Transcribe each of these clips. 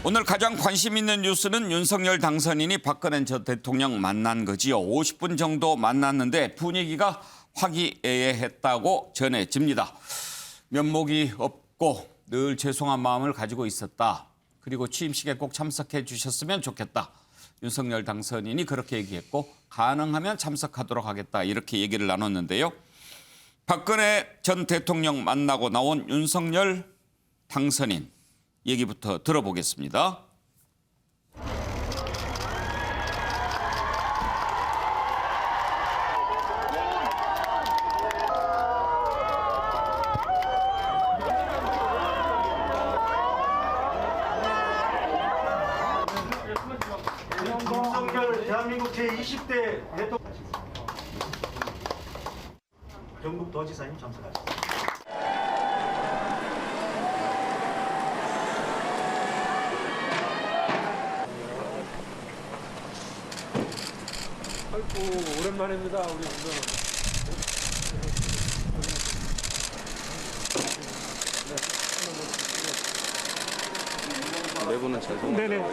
오늘 가장 관심 있는 뉴스는 윤석열 당선인이 박근혜 전 대통령 만난 거지요. 50분 정도 만났는데 분위기가 화기애애했다고 전해집니다. 면목이 없고 늘 죄송한 마음을 가지고 있었다. 그리고 취임식에 꼭 참석해 주셨으면 좋겠다. 윤석열 당선인이 그렇게 얘기했고 가능하면 참석하도록 하겠다. 이렇게 얘기를 나눴는데요. 박근혜 전 대통령 만나고 나온 윤석열 당선인. 얘기부터 들어보겠습니다. 윤석열 대한민국 제20대 대통령 경북도지사님 참석하셨습니다. 아이고 오랜만입니다 우리 분들. 내부는 잘 좀. 네네.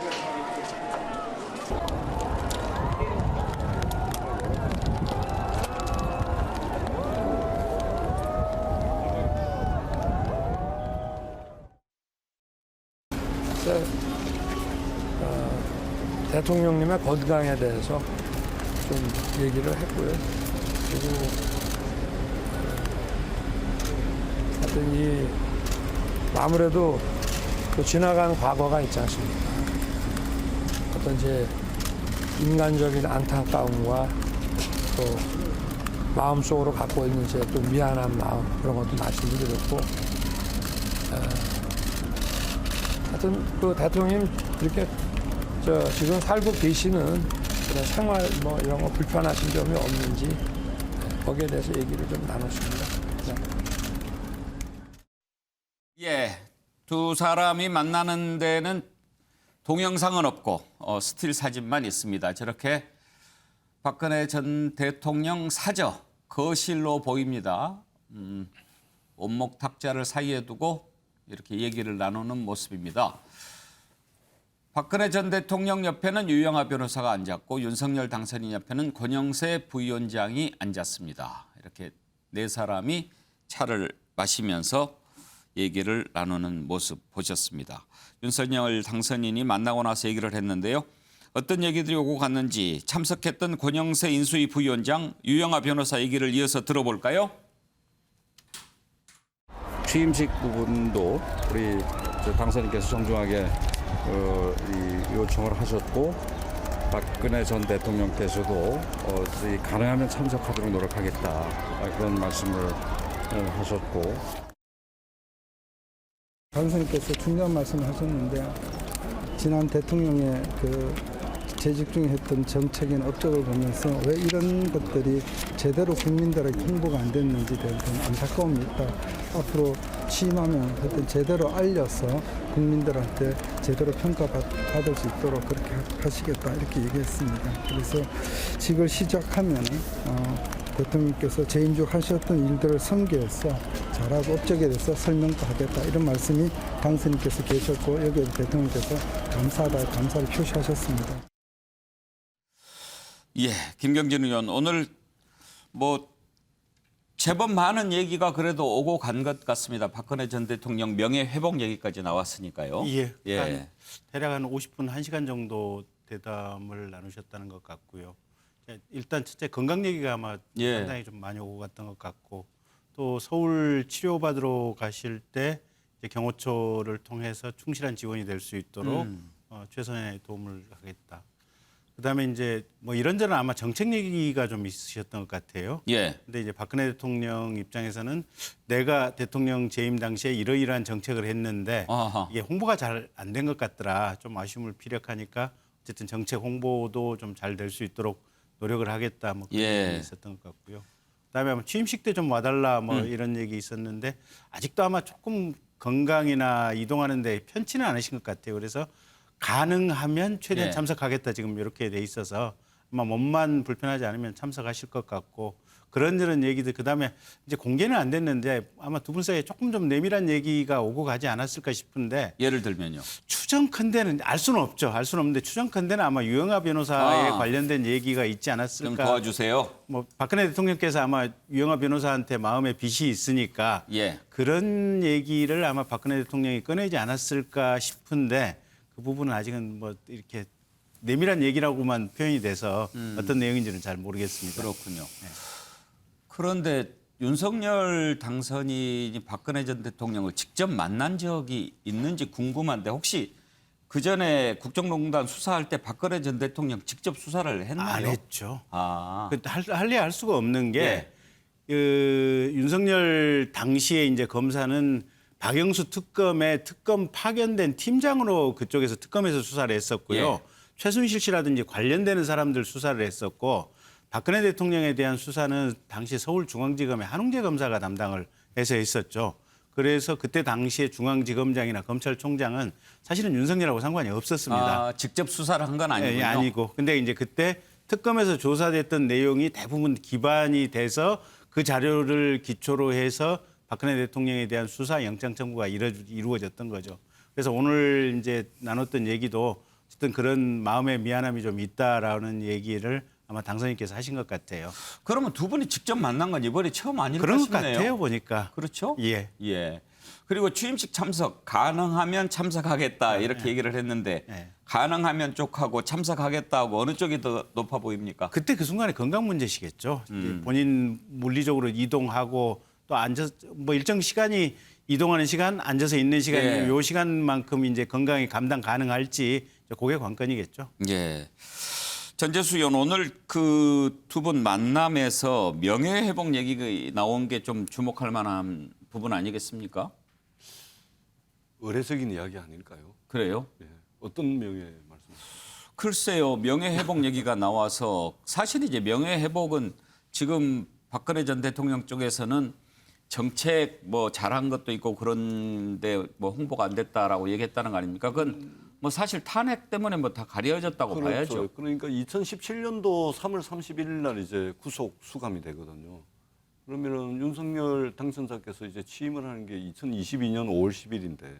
대통령님의 건강에 대해서 좀 얘기를 했고요. 그리고 하여튼 이 아무래도 그 지나간 과거가 있지 않습니까? 어떤 제 인간적인 안타까움과 또 마음속으로 갖고 있는 제 또 미안한 마음 그런 것도 말씀드렸고, 하여튼 그 대통령님 이렇게 지금 살고 계시는 그런 생활 뭐 이런 거 불편하신 점이 없는지 거기에 대해서 얘기를 좀 나눴습니다. 네. 예, 두 사람이 만나는 데는 동영상은 없고 스틸 사진만 있습니다. 저렇게 박근혜 전 대통령 사저 거실로 보입니다. 원목 탁자를 사이에 두고 이렇게 얘기를 나누는 모습입니다. 박근혜 전 대통령 옆에는 유영하 변호사가 앉았고 윤석열 당선인 옆에는 권영세 부위원장이 앉았습니다. 이렇게 네 사람이 차를 마시면서 얘기를 나누는 모습 보셨습니다. 윤석열 당선인이 만나고 나서 얘기를 했는데요. 어떤 얘기들이 오고 갔는지 참석했던 권영세 인수위 부위원장 유영하 변호사 얘기를 이어서 들어볼까요? 취임식 부분도 우리 당선인께서 정중하게 이 요청을 하셨고, 박근혜 전 대통령께서도 가능하면 참석하도록 노력하겠다 그런 말씀을 하셨고. 당선인께서 중요한 말씀을 하셨는데, 지난 대통령의 그 재직 중에 했던 정책인 업적을 보면서 왜 이런 것들이 제대로 국민들에게 홍보가 안 됐는지에 대한 안타까움이 있다. 앞으로 취임하면 하여튼 제대로 알려서 국민들한테 제대로 평가받을 수 있도록 그렇게 하시겠다 이렇게 얘기했습니다. 그래서 직을 시작하면 대통령께서 재임적 하셨던 일들을 성기해서 잘하고 업적에 대해서 설명도 하겠다 이런 말씀이 당선인께서 계셨고, 여기에 대통령께서 감사하다 감사를 표시하셨습니다. 예, 김경진 의원 오늘 뭐 제법 많은 얘기가 그래도 오고 간 것 같습니다. 박근혜 전 대통령 명예회복 얘기까지 나왔으니까요. 예. 대략 한 50분, 1시간 정도 대담을 나누셨다는 것 같고요. 일단 첫째 건강 얘기가 아마 상당히 좀 많이 오고 갔던 것 같고, 또 서울 치료받으러 가실 때 이제 경호처를 통해서 충실한 지원이 될 수 있도록 최선의 도움을 하겠다. 그다음에 이제 뭐 이런저런 아마 정책 얘기가 좀 있으셨던 것 같아요. 예. 근데 이제 박근혜 대통령 입장에서는 내가 대통령 재임 당시에 이러이러한 정책을 했는데 이게 홍보가 잘 안 된 것 같더라. 좀 아쉬움을 피력하니까 어쨌든 정책 홍보도 좀 잘 될 수 있도록 노력을 하겠다. 뭐 그런 얘기 있었던 것 같고요. 그다음에 아마 취임식 때 좀 와달라 뭐 이런 얘기 있었는데 아직도 아마 조금 건강이나 이동하는데 편치는 않으신 것 같아요. 그래서 가능하면 최대한 참석하겠다 지금 이렇게 돼 있어서 아마 몸만 불편하지 않으면 참석하실 것 같고, 그런저런 얘기들 그다음에 이제 공개는 안 됐는데 아마 두 분 사이에 조금 좀 내밀한 얘기가 오고 가지 않았을까 싶은데 예를 들면요. 추정컨대는 알 수는 없죠. 알 수는 없는데 추정컨대는 아마 유영하 변호사에 관련된 얘기가 있지 좀 않았을까. 도와주세요. 뭐 박근혜 대통령께서 아마 유영하 변호사한테 마음에 빚이 있으니까 예. 그런 얘기를 아마 박근혜 대통령이 꺼내지 않았을까 싶은데 그 부분은 아직은 뭐 이렇게 내밀한 얘기라고만 표현이 돼서 어떤 내용인지는 잘 모르겠습니다. 그렇군요. 그런데 윤석열 당선인이 박근혜 전 대통령을 직접 만난 적이 있는지 궁금한데 혹시 그 전에 국정농단 수사할 때 박근혜 전 대통령 직접 수사를 했나요? 안 했죠. 아, 할래 할 수가 없는 게 예. 그 윤석열 당시에 이제 검사는 박영수 특검의 특검 파견된 팀장으로 그쪽에서 특검에서 수사를 했었고요. 예. 최순실 씨라든지 관련되는 사람들 수사를 했었고 박근혜 대통령에 대한 수사는 당시 서울중앙지검의 한웅재 검사가 담당을 해서 했었죠. 그래서 그때 당시에 중앙지검장이나 검찰총장은 사실은 윤석열하고 상관이 없었습니다. 아, 직접 수사를 한 건 아니군요. 예, 아니고. 근데 이제 그때 특검에서 조사됐던 내용이 대부분 기반이 돼서 그 자료를 기초로 해서 박근혜 대통령에 대한 수사 영장 청구가 이루어졌던 거죠. 그래서 오늘 이제 나눴던 얘기도 어쨌든 그런 마음의 미안함이 좀 있다라는 얘기를 아마 당선인께서 하신 것 같아요. 그러면 두 분이 직접 만난 건 이번이 처음 아닐까 그런 것 싶네요. 같아요, 보니까. 그렇죠? 예. 예. 그리고 취임식 참석 가능하면 참석하겠다 이렇게 얘기를 했는데 네. 가능하면 쪽하고 참석하겠다고 어느 쪽이 더 높아 보입니까? 그때 그 순간에 건강 문제시겠죠. 이제 본인 물리적으로 이동하고 또 앉아 뭐 일정 시간이 이동하는 시간, 앉아서 있는 시간, 예. 요 시간만큼 이제 건강이 감당 가능할지 그게 관건이겠죠. 예. 전재수 의원 오늘 그 두 분 만남에서 명예회복 얘기가 나온 게 좀 주목할 만한 부분 아니겠습니까? 의례적인 이야기 아닐까요? 그래요? 예. 어떤 명예 말씀? 글쎄요, 명예회복 얘기가 나와서 사실 이제 명예회복은 지금 박근혜 전 대통령 쪽에서는 정책 뭐 잘한 것도 있고 그런데 뭐 홍보가 안 됐다라고 얘기했다는 거 아닙니까? 그건 뭐 사실 탄핵 때문에 뭐 다 가려졌다고 봐야죠. 그러니까 2017년도 3월 31일 날 이제 구속 수감이 되거든요. 그러면은 윤석열 당선자께서 이제 취임을 하는 게 2022년 5월 10일인데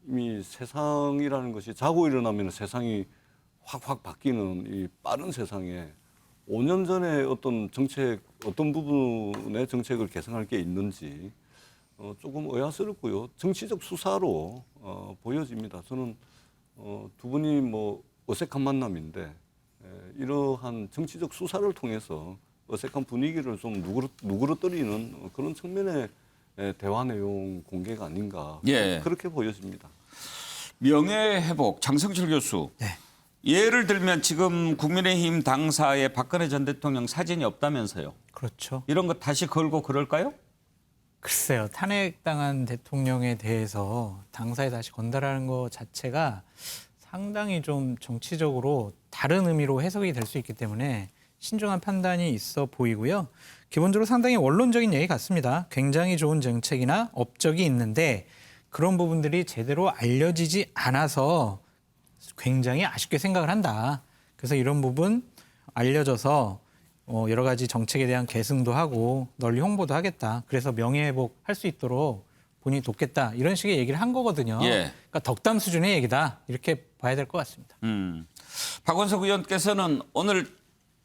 이미 세상이라는 것이 자고 일어나면 세상이 확확 바뀌는 이 빠른 세상에 5년 전에 어떤 정책, 어떤 부분의 정책을 개선할 게 있는지 조금 의아스럽고요. 정치적 수사로 보여집니다. 저는 두 분이 뭐 어색한 만남인데 이러한 정치적 수사를 통해서 어색한 분위기를 좀 누그러뜨리는 그런 측면의 대화 내용 공개가 아닌가 예. 그렇게 보여집니다. 명예회복 장성철 교수. 네. 예를 들면 지금 국민의힘 당사에 박근혜 전 대통령 사진이 없다면서요. 그렇죠. 이런 거 다시 걸고 그럴까요? 글쎄요. 탄핵당한 대통령에 대해서 당사에 다시 건달하는 것 자체가 상당히 좀 정치적으로 다른 의미로 해석이 될 수 있기 때문에 신중한 판단이 있어 보이고요. 기본적으로 상당히 원론적인 얘기 같습니다. 굉장히 좋은 정책이나 업적이 있는데 그런 부분들이 제대로 알려지지 않아서 굉장히 아쉽게 생각을 한다. 그래서 이런 부분 알려져서 여러 가지 정책에 대한 계승도 하고 널리 홍보도 하겠다. 그래서 명예회복 할 수 있도록 본인이 돕겠다. 이런 식의 얘기를 한 거거든요. 예. 그러니까 덕담 수준의 얘기다. 이렇게 봐야 될 것 같습니다. 박원석 의원께서는 오늘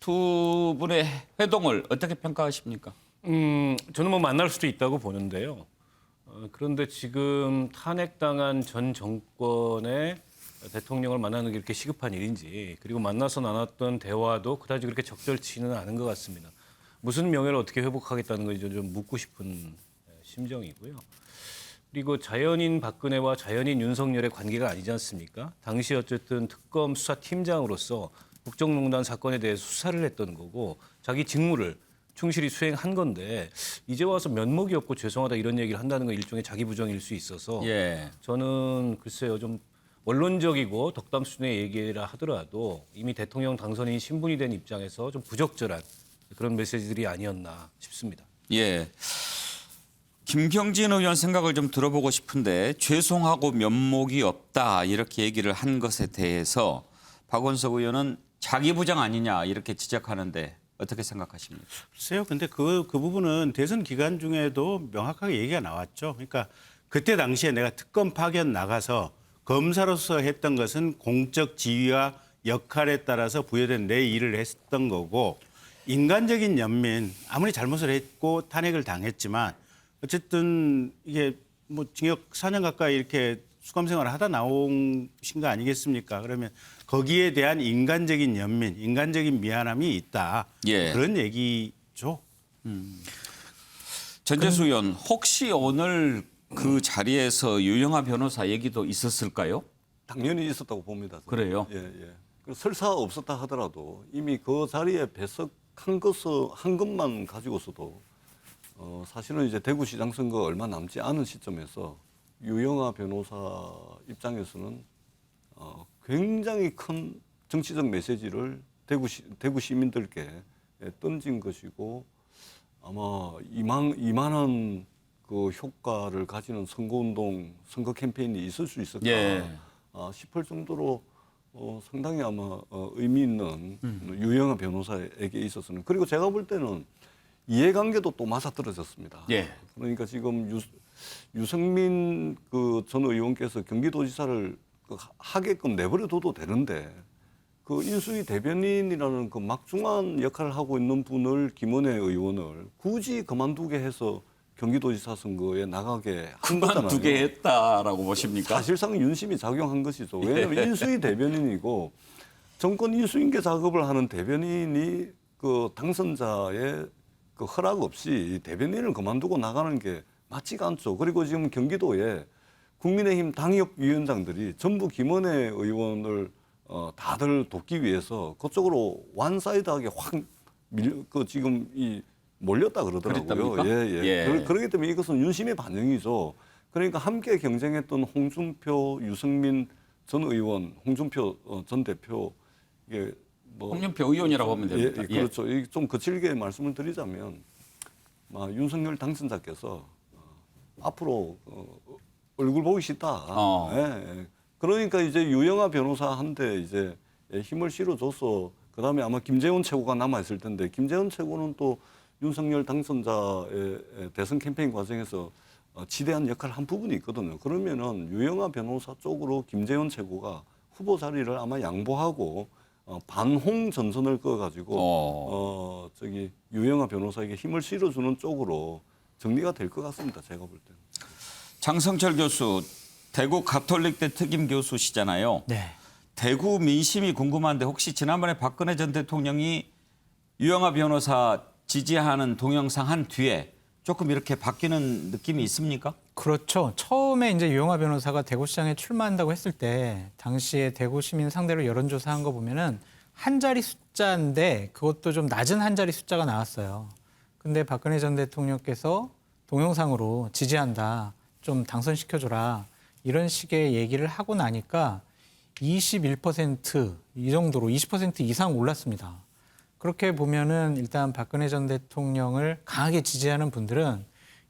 두 분의 회동을 어떻게 평가하십니까? 저는 뭐 만날 수도 있다고 보는데요. 그런데 지금 탄핵당한 전 정권의 대통령을 만나는 게 이렇게 시급한 일인지 그리고 만나서 나눴던 대화도 그다지 그렇게 적절치는 않은 것 같습니다. 무슨 명예를 어떻게 회복하겠다는 건지 좀 묻고 싶은 심정이고요. 그리고 자연인 박근혜와 자연인 윤석열의 관계가 아니지 않습니까? 당시 어쨌든 특검 수사팀장으로서 국정농단 사건에 대해서 수사를 했던 거고 자기 직무를 충실히 수행한 건데 이제 와서 면목이 없고 죄송하다 이런 얘기를 한다는 건 일종의 자기 부정일 수 있어서 예. 저는 글쎄요 좀 원론적이고 덕담 수준의 얘기라 하더라도 이미 대통령 당선인 신분이 된 입장에서 좀 부적절한 그런 메시지들이 아니었나 싶습니다. 예. 김경진 의원 생각을 좀 들어보고 싶은데 죄송하고 면목이 없다 이렇게 얘기를 한 것에 대해서 박원석 의원은 자기 부정 아니냐 이렇게 지적하는데 어떻게 생각하십니까? 글쎄요. 근데 그 부분은 대선 기간 중에도 명확하게 얘기가 나왔죠. 그러니까 그때 당시에 내가 특검 파견 나가서 검사로서 했던 것은 공적 지위와 역할에 따라서 부여된 내 일을 했던 거고 인간적인 연민 아무리 잘못을 했고 탄핵을 당했지만 어쨌든 이게 뭐 징역 4년 가까이 이렇게 수감 생활을 하다 나오신 거 아니겠습니까? 그러면 거기에 대한 인간적인 연민, 인간적인 미안함이 있다. 예. 그런 얘기죠. 전재수 의원, 혹시 오늘 그 자리에서 유영하 변호사 얘기도 있었을까요? 당연히 있었다고 봅니다. 저는. 그래요? 예, 예. 설사 없었다 하더라도 이미 그 자리에 배석한 것만 가지고서도 사실은 이제 대구시장 선거 얼마 남지 않은 시점에서 유영하 변호사 입장에서는 굉장히 큰 정치적 메시지를 대구 시민들께 던진 것이고 아마 이만한 그 효과를 가지는 선거운동, 선거 캠페인이 있을 수 있을까 싶을 정도로 상당히 아마 의미 있는 유영하 변호사에게 있어서는 그리고 제가 볼 때는 이해관계도 또 맞아떨어졌습니다. 예. 그러니까 지금 유승민 그 전 의원께서 경기도지사를 하게끔 내버려둬도 되는데 그 인수위 대변인이라는 그 막중한 역할을 하고 있는 분을 김원회 의원을 굳이 그만두게 해서 경기도지사 선거에 나가게 한 거잖아요. 그만두게 했다라고 보십니까? 사실상 윤심이 작용한 것이죠. 왜냐하면 인수위 대변인이고 정권 인수인계 작업을 하는 대변인이 그 당선자의 그 허락 없이 대변인을 그만두고 나가는 게 맞지가 않죠. 그리고 지금 경기도에 국민의힘 당협위원장들이 전부 김원회 의원을 다들 돕기 위해서 그쪽으로 완사이드하게 지금 몰렸다 그러더라고요. 그랬답니까? 예. 그렇기 때문에 이것은 윤심의 반영이죠. 그러니까 함께 경쟁했던 홍준표, 유승민 전 의원, 홍준표 전 대표 이게 뭐 홍준표 의원이라고 하면 됩니다. 예, 그렇죠. 좀 거칠게 말씀을 드리자면 윤석열 당선자께서 앞으로 얼굴 보기 싫다. 예. 그러니까 이제 유영하 변호사한테 이제 힘을 실어줘서 그다음에 아마 김재원 최고가 남아 있을 텐데 김재원 최고는 또 윤석열 당선자의 대선 캠페인 과정에서 지대한 역할을 한 부분이 있거든요. 그러면은 유영하 변호사 쪽으로 김재원 최고가 후보 자리를 아마 양보하고 반홍 전선을 그어가지고 유영하 변호사에게 힘을 실어주는 쪽으로 정리가 될 것 같습니다. 제가 볼 때는. 장성철 교수, 대구 가톨릭대 특임 교수시잖아요. 네. 대구 민심이 궁금한데 혹시 지난번에 박근혜 전 대통령이 유영하 변호사 지지하는 동영상 한 뒤에 조금 이렇게 바뀌는 느낌이 있습니까? 그렇죠. 처음에 이제 유영하 변호사가 대구시장에 출마한다고 했을 때 당시에 대구 시민 상대로 여론조사한 거 보면은 한 자리 숫자인데 그것도 좀 낮은 한 자리 숫자가 나왔어요. 근데 박근혜 전 대통령께서 동영상으로 지지한다, 좀 당선시켜줘라 이런 식의 얘기를 하고 나니까 21% 이 정도로 20% 이상 올랐습니다. 그렇게 보면은 일단 박근혜 전 대통령을 강하게 지지하는 분들은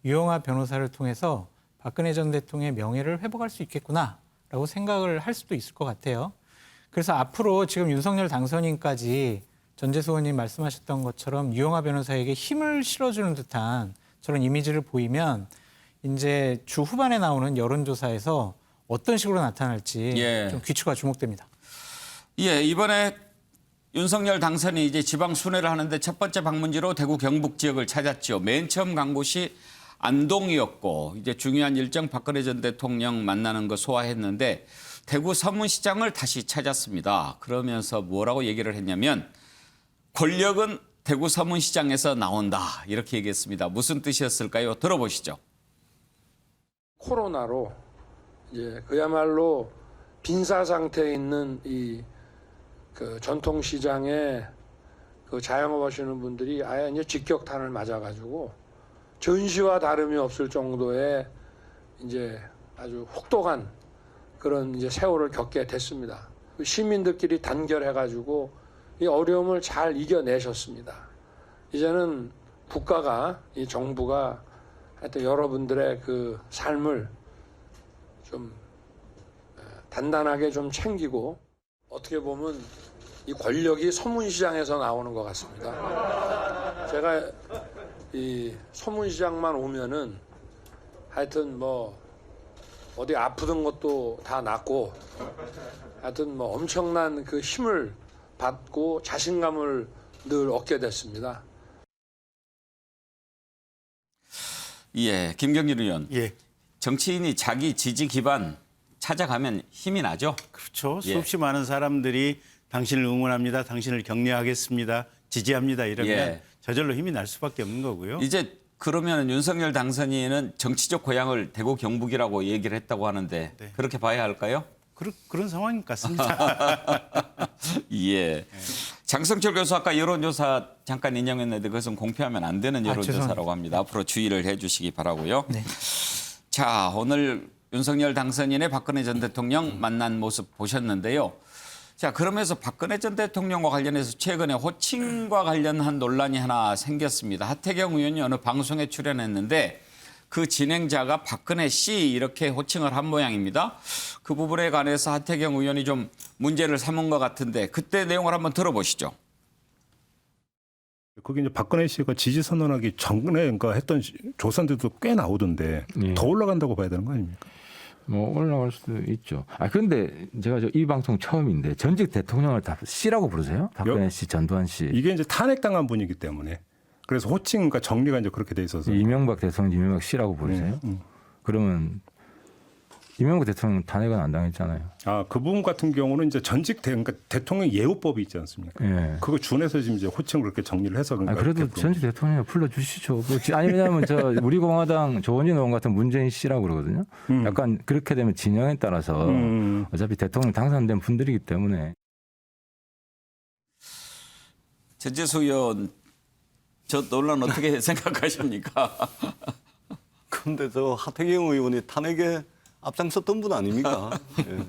유영하 변호사를 통해서 박근혜 전 대통령의 명예를 회복할 수 있겠구나라고 생각을 할 수도 있을 것 같아요. 그래서 앞으로 지금 윤석열 당선인까지 전재수 의원님 말씀하셨던 것처럼 유영하 변호사에게 힘을 실어주는 듯한 저런 이미지를 보이면 이제 주 후반에 나오는 여론조사에서 어떤 식으로 나타날지 좀 귀추가 주목됩니다. 예, 이번에 윤석열 당선이 이제 지방 순회를 하는데 첫 번째 방문지로 대구 경북 지역을 찾았죠. 맨 처음 간 곳이 안동이었고 이제 중요한 일정 박근혜 전 대통령 만나는 거 소화했는데 대구 서문시장을 다시 찾았습니다. 그러면서 뭐라고 얘기를 했냐면 권력은 대구 서문시장에서 나온다 이렇게 얘기했습니다. 무슨 뜻이었을까요? 들어보시죠. 코로나로 이제 그야말로 빈사 상태에 있는 이 그 전통시장에 그 자영업 하시는 분들이 아예 이제 직격탄을 맞아가지고 전시와 다름이 없을 정도의 이제 아주 혹독한 그런 이제 세월을 겪게 됐습니다. 시민들끼리 단결해가지고 이 어려움을 잘 이겨내셨습니다. 이제는 국가가, 이 정부가 하여튼 여러분들의 그 삶을 좀 단단하게 좀 챙기고 어떻게 보면 이 권력이 소문시장에서 나오는 것 같습니다. 제가 이 소문시장만 오면은 하여튼 뭐 어디 아프던 것도 다 낫고 하여튼 뭐 엄청난 그 힘을 받고 자신감을 늘 얻게 됐습니다. 예, 김경진 의원. 예. 정치인이 자기 지지 기반 찾아가면 힘이 나죠? 그렇죠. 예. 수없이 많은 사람들이 당신을 응원합니다. 당신을 격려하겠습니다. 지지합니다. 이러면 예. 저절로 힘이 날 수밖에 없는 거고요. 이제 그러면 윤석열 당선인은 정치적 고향을 대구 경북이라고 얘기를 했다고 하는데 네. 그렇게 봐야 할까요? 그런 상황인 것 같습니다. 예. 장성철 교수 아까 여론조사 잠깐 인용했는데 그것은 공표하면 안 되는 여론조사라고 죄송합니다. 합니다. 앞으로 주의를 해 주시기 바라고요. 네. 자, 오늘 윤석열 당선인의 박근혜 전 대통령 만난 모습 보셨는데요. 자, 그러면서 박근혜 전 대통령과 관련해서 최근에 호칭과 관련한 논란이 하나 생겼습니다. 하태경 의원이 어느 방송에 출연했는데 그 진행자가 박근혜 씨 이렇게 호칭을 한 모양입니다. 그 부분에 관해서 하태경 의원이 좀 문제를 삼은 것 같은데 그때 내용을 한번 들어보시죠. 거기 이제 박근혜 씨가 지지 선언하기 전에 그러니까 했던 조사들도 꽤 나오던데 예. 더 올라간다고 봐야 되는 거 아닙니까? 뭐 올라갈 수도 있죠. 그런데 제가 이 방송 처음인데 전직 대통령을 다 씨라고 부르세요? 박근혜 씨, 전두환 씨. 이게 이제 탄핵당한 분이기 때문에 그래서 호칭 그러니까 정리가 이제 그렇게 돼 있어서 이명박 대통령 이명박 씨라고 부르세요? 그러면 이명박 대통령 탄핵은 안 당했잖아요. 아, 그 부분 같은 경우는 이제 그러니까 대통령 예우법이 있지 않습니까? 예. 그거 준해서 지금 이제 호칭 그렇게 정리를 해서 그러니까 그래도 이렇게 전직 대통령 불러주시죠. 아니 왜냐하면 우리 공화당 조원진 의원 같은 문재인 씨라고 그러거든요. 약간 그렇게 되면 진영에 따라서 어차피 대통령 당선된 분들이기 때문에. 전재수 의원 저 논란 어떻게 생각하십니까? 그런데 저 하태경 의원이 탄핵에 앞장섰던 분 아닙니까? 예.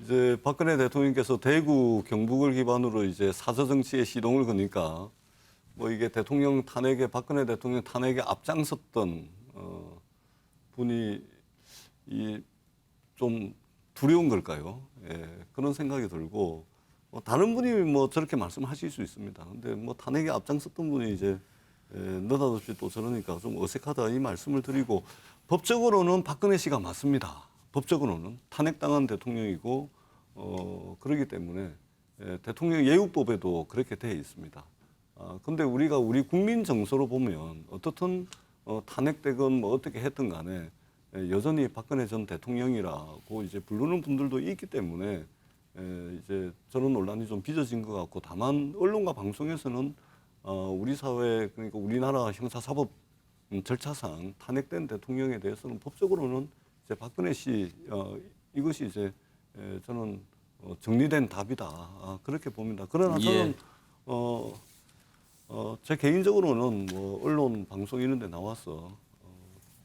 이제 박근혜 대통령께서 대구 경북을 기반으로 이제 사저 정치에 시동을 거니까 뭐 이게 대통령 탄핵에 박근혜 대통령 탄핵에 앞장섰던 분이 이 좀 두려운 걸까요? 예. 그런 생각이 들고 다른 분이 뭐 저렇게 말씀하실 수 있습니다. 근데 뭐 탄핵에 앞장섰던 분이 이제 느닷없이 또 저러니까 좀 어색하다 이 말씀을 드리고 법적으로는 박근혜 씨가 맞습니다. 법적으로는 탄핵당한 대통령이고 그렇기 때문에 대통령 예우법에도 그렇게 되어 있습니다. 그런데 우리가 우리 국민 정서로 보면 어떻든 탄핵되건 뭐 어떻게 했든 간에 여전히 박근혜 전 대통령이라고 이제 부르는 분들도 있기 때문에 이제 저런 논란이 좀 빚어진 것 같고 다만 언론과 방송에서는 우리 사회 그러니까 우리나라 형사사법 절차상 탄핵된 대통령에 대해서는 법적으로는 이제 박근혜 씨 이것이 이제 저는 정리된 답이다 그렇게 봅니다. 그러나 저는 제 개인적으로는 뭐 언론 방송 이런 데 나와서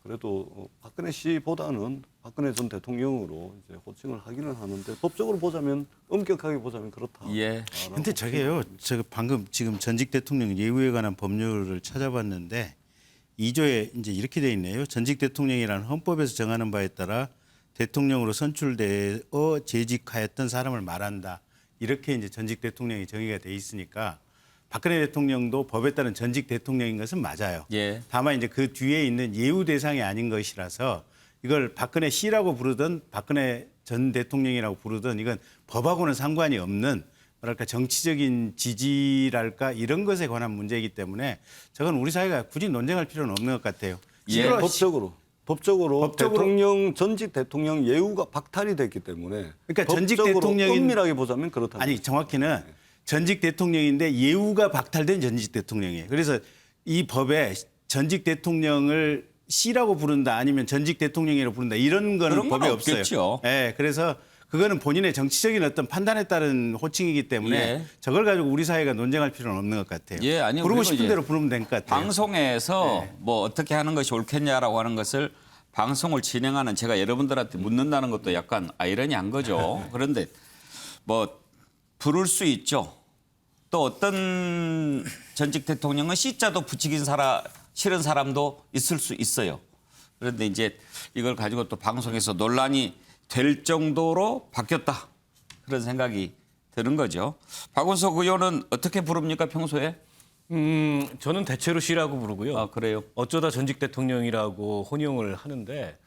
그래도 박근혜 씨보다는 박근혜 전 대통령으로 이제 호칭을 하기는 하는데 법적으로 보자면 엄격하게 보자면 그렇다. 예. 근데 저게요. 제가 방금 지금 전직 대통령 예우에 관한 법률을 찾아봤는데 2조에 이제 이렇게 돼 있네요. 전직 대통령이라는 헌법에서 정하는 바에 따라 대통령으로 선출되어 재직하였던 사람을 말한다. 이렇게 이제 전직 대통령이 정의가 돼 있으니까 박근혜 대통령도 법에 따른 전직 대통령인 것은 맞아요. 예. 다만 이제 그 뒤에 있는 예우 대상이 아닌 것이라서 이걸 박근혜 씨라고 부르든 박근혜 전 대통령이라고 부르든 이건 법하고는 상관이 없는 뭐랄까 정치적인 지지랄까 이런 것에 관한 문제이기 때문에 저건 우리 사회가 굳이 논쟁할 필요는 없는 것 같아요. 예. 법적으로 대통령 전직 대통령 예우가 박탈이 됐기 때문에 그러니까 전직 법적으로 대통령인 엄밀하게 보자면 그렇다. 아니 정확히는 전직 대통령인데 예우가 박탈된 전직 대통령이에요. 그래서 이 법에 전직 대통령을 씨라고 부른다 아니면 전직 대통령이라고 부른다 이런 거는 그런 건 법에 없어요. 없겠죠. 네, 그래서 그거는 본인의 정치적인 어떤 판단에 따른 호칭이기 때문에 예. 저걸 가지고 우리 사회가 논쟁할 필요는 없는 것 같아요. 예, 아니, 부르고 그리고 싶은 이제 대로 부르면 될 것 같아요. 방송에서 뭐 어떻게 하는 것이 옳겠냐라고 하는 것을 방송을 진행하는 제가 여러분들한테 묻는다는 것도 약간 아이러니한 거죠. 그런데 뭐 부를 수 있죠. 또 어떤 전직 대통령은 C자도 붙이긴 싫은 사람도 있을 수 있어요. 그런데 이제 이걸 가지고 또 방송에서 논란이 될 정도로 바뀌었다. 그런 생각이 되는 거죠. 박원석 의원은 어떻게 부릅니까 평소에? 저는 대체로 씨라고 부르고요. 아 그래요? 어쩌다 전직 대통령이라고 혼용을 하는데,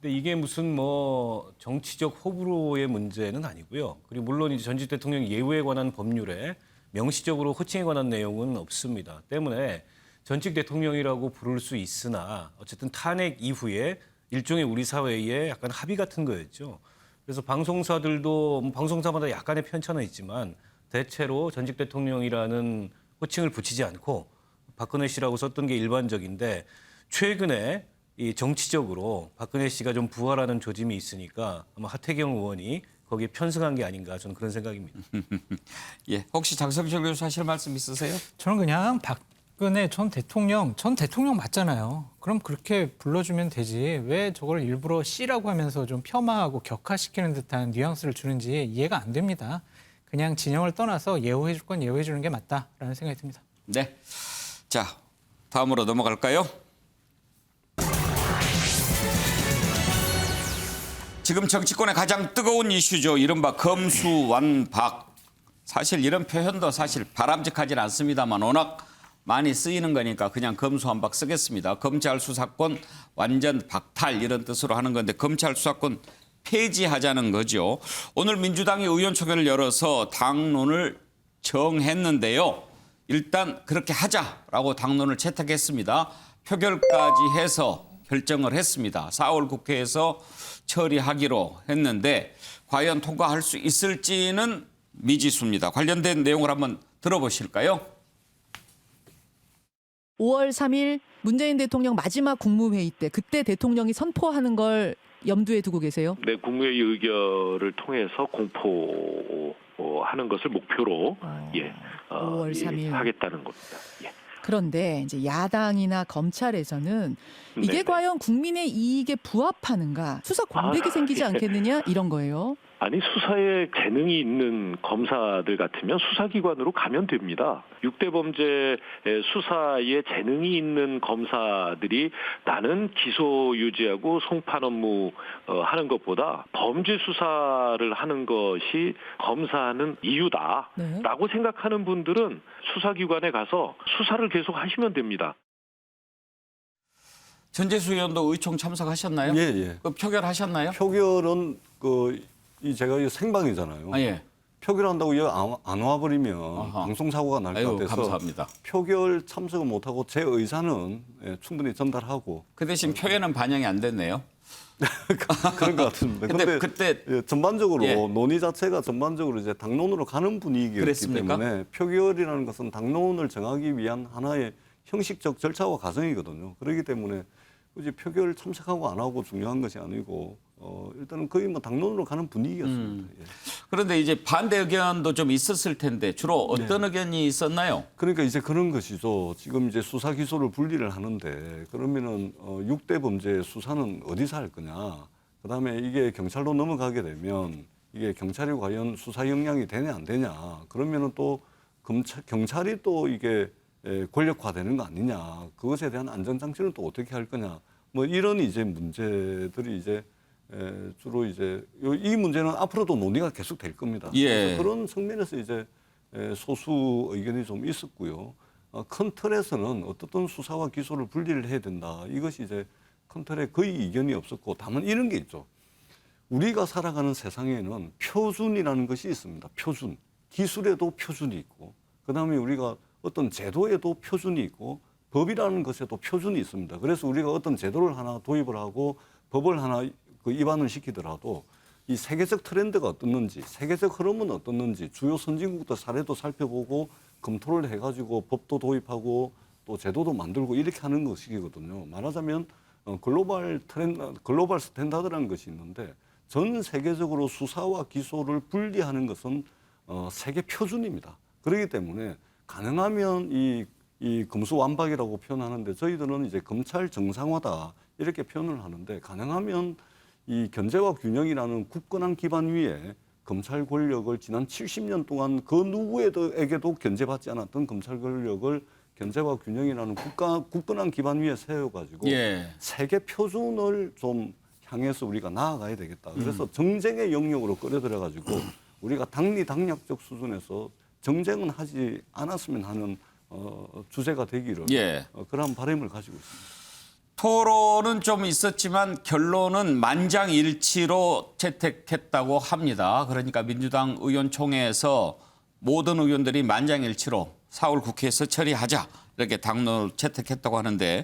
근데 이게 무슨 뭐 정치적 호불호의 문제는 아니고요. 그리고 물론 이제 전직 대통령 예우에 관한 법률에 명시적으로 호칭에 관한 내용은 없습니다. 때문에 전직 대통령이라고 부를 수 있으나 어쨌든 탄핵 이후에 일종의 우리 사회의 약간 합의 같은 거였죠. 그래서 방송사들도 방송사마다 약간의 편차는 있지만 대체로 전직 대통령이라는 호칭을 붙이지 않고 박근혜 씨라고 썼던 게 일반적인데, 최근에 이 정치적으로 박근혜 씨가 좀 부활하는 조짐이 있으니까 아마 하태경 의원이 거기에 편승한 게 아닌가, 저는 그런 생각입니다. 예, 혹시 장성철 교수 하실 말씀 있으세요? 저는 그냥 박근혜 전 대통령 맞잖아요. 그럼 그렇게 불러주면 되지. 왜 저걸 일부러 씨라고 하면서 좀 폄하하고 격화시키는 듯한 뉘앙스를 주는지 이해가 안 됩니다. 그냥 진영을 떠나서 예우해 줄 건 예우해 주는 게 맞다라는 생각이 듭니다. 네. 자, 다음으로 넘어갈까요? 지금 정치권의 가장 뜨거운 이슈죠. 이른바 검수완박. 사실 이런 표현도 사실 바람직하진 않습니다만 워낙 많이 쓰이는 거니까 그냥 검수완박 쓰겠습니다. 검찰 수사권 완전 박탈 이런 뜻으로 하는 건데 검찰 수사권 폐지하자는 거죠. 오늘 민주당이 의원총회를 열어서 당론을 정했는데요. 일단 그렇게 하자라고 당론을 채택했습니다. 표결까지 해서 결정을 했습니다. 4월 국회에서 처리하기로 했는데 과연 통과할 수 있을지는 미지수입니다. 관련된 내용을 한번 들어보실까요? 5월 3일 문재인 대통령 마지막 국무회의 때 그때 대통령이 선포하는 걸 염두에 두고 계세요? 네, 국무회의 의결을 통해서 공포하는 것을 목표로 5월 3일 하겠다는 겁니다. 예. 그런데 이제 야당이나 검찰에서는 이게 네네. 과연 국민의 이익에 부합하는가? 수사 공백이 생기지 않겠느냐? 이런 거예요. 아니, 수사에 재능이 있는 검사들 같으면 수사기관으로 가면 됩니다. 6대 범죄 수사에 재능이 있는 검사들이 나는 기소 유지하고 송판 업무 하는 것보다 범죄 수사를 하는 것이 검사는 이유다라고 생각하는 분들은 수사기관에 가서 수사를 계속 하시면 됩니다. 전재수 의원도 의총 참석하셨나요? 예, 예. 그 표결하셨나요? 표결은 제가 이거 생방이잖아요. 아, 예. 표결한다고 여기 안 와버리면 방송 사고가 날 것 같아서 감사합니다. 표결 참석을 못하고 제 의사는 충분히 전달하고. 그 대신 표현은 반영이 안 됐네요. 그런 것 같습니다. 근데 그때 전반적으로 예. 논의 자체가 전반적으로 이제 당론으로 가는 분위기였기 그랬습니까? 때문에 표결이라는 것은 당론을 정하기 위한 하나의 형식적 절차와 과정이거든요. 그렇기 때문에 굳이 표결 참석하고 안 하고 중요한 것이 아니고 일단은 거의 뭐 당론으로 가는 분위기였습니다. 예. 그런데 이제 반대 의견도 좀 있었을 텐데 주로 어떤 의견이 있었나요? 그러니까 이제 그런 것이죠. 지금 이제 수사 기소를 분리를 하는데 그러면은 6대 범죄 수사는 어디서 할 거냐. 그다음에 이게 경찰로 넘어가게 되면 이게 경찰이 과연 수사 역량이 되냐 안 되냐. 그러면은 또 경찰이 또 이게 권력화되는 거 아니냐. 그것에 대한 안전장치는 또 어떻게 할 거냐. 뭐 이런 이제 문제들이 이제 주로 이제 이 문제는 앞으로도 논의가 계속 될 겁니다. 예. 그래서 그런 측면에서 이제 소수 의견이 좀 있었고요. 큰 틀에서는 어떻든 수사와 기소를 분리를 해야 된다. 이것이 이제 큰 틀에 거의 이견이 없었고 다만 이런 게 있죠. 우리가 살아가는 세상에는 표준이라는 것이 있습니다. 표준. 기술에도 표준이 있고 그다음에 우리가 어떤 제도에도 표준이 있고 법이라는 것에도 표준이 있습니다. 그래서 우리가 어떤 제도를 하나 도입을 하고 법을 하나 위반을 시키더라도 이 세계적 트렌드가 어떻는지, 세계적 흐름은 어떻는지, 주요 선진국들 사례도 살펴보고 검토를 해가지고 법도 도입하고 또 제도도 만들고 이렇게 하는 것이거든요. 말하자면 글로벌 스탠다드라는 것이 있는데 전 세계적으로 수사와 기소를 분리하는 것은 세계 표준입니다. 그렇기 때문에 가능하면 이 검수완박이라고 표현하는데 저희들은 이제 검찰 정상화다 이렇게 표현을 하는데 가능하면 이 견제와 균형이라는 굳건한 기반 위에 검찰 권력을 지난 70년 동안 그 누구에게도 견제받지 않았던 검찰 권력을 견제와 균형이라는 굳건한 기반 위에 세워가지고 세계 표준을 좀 향해서 우리가 나아가야 되겠다. 그래서 정쟁의 영역으로 끌어들여가지고 우리가 당리당략적 수준에서 정쟁은 하지 않았으면 하는 주제가 되기를 예. 그런 바람을 가지고 있습니다. 토론은 좀 있었지만 결론은 만장일치로 채택했다고 합니다. 그러니까 민주당 의원총회에서 모든 의원들이 만장일치로 4월 국회에서 처리하자 이렇게 당론을 채택했다고 하는데,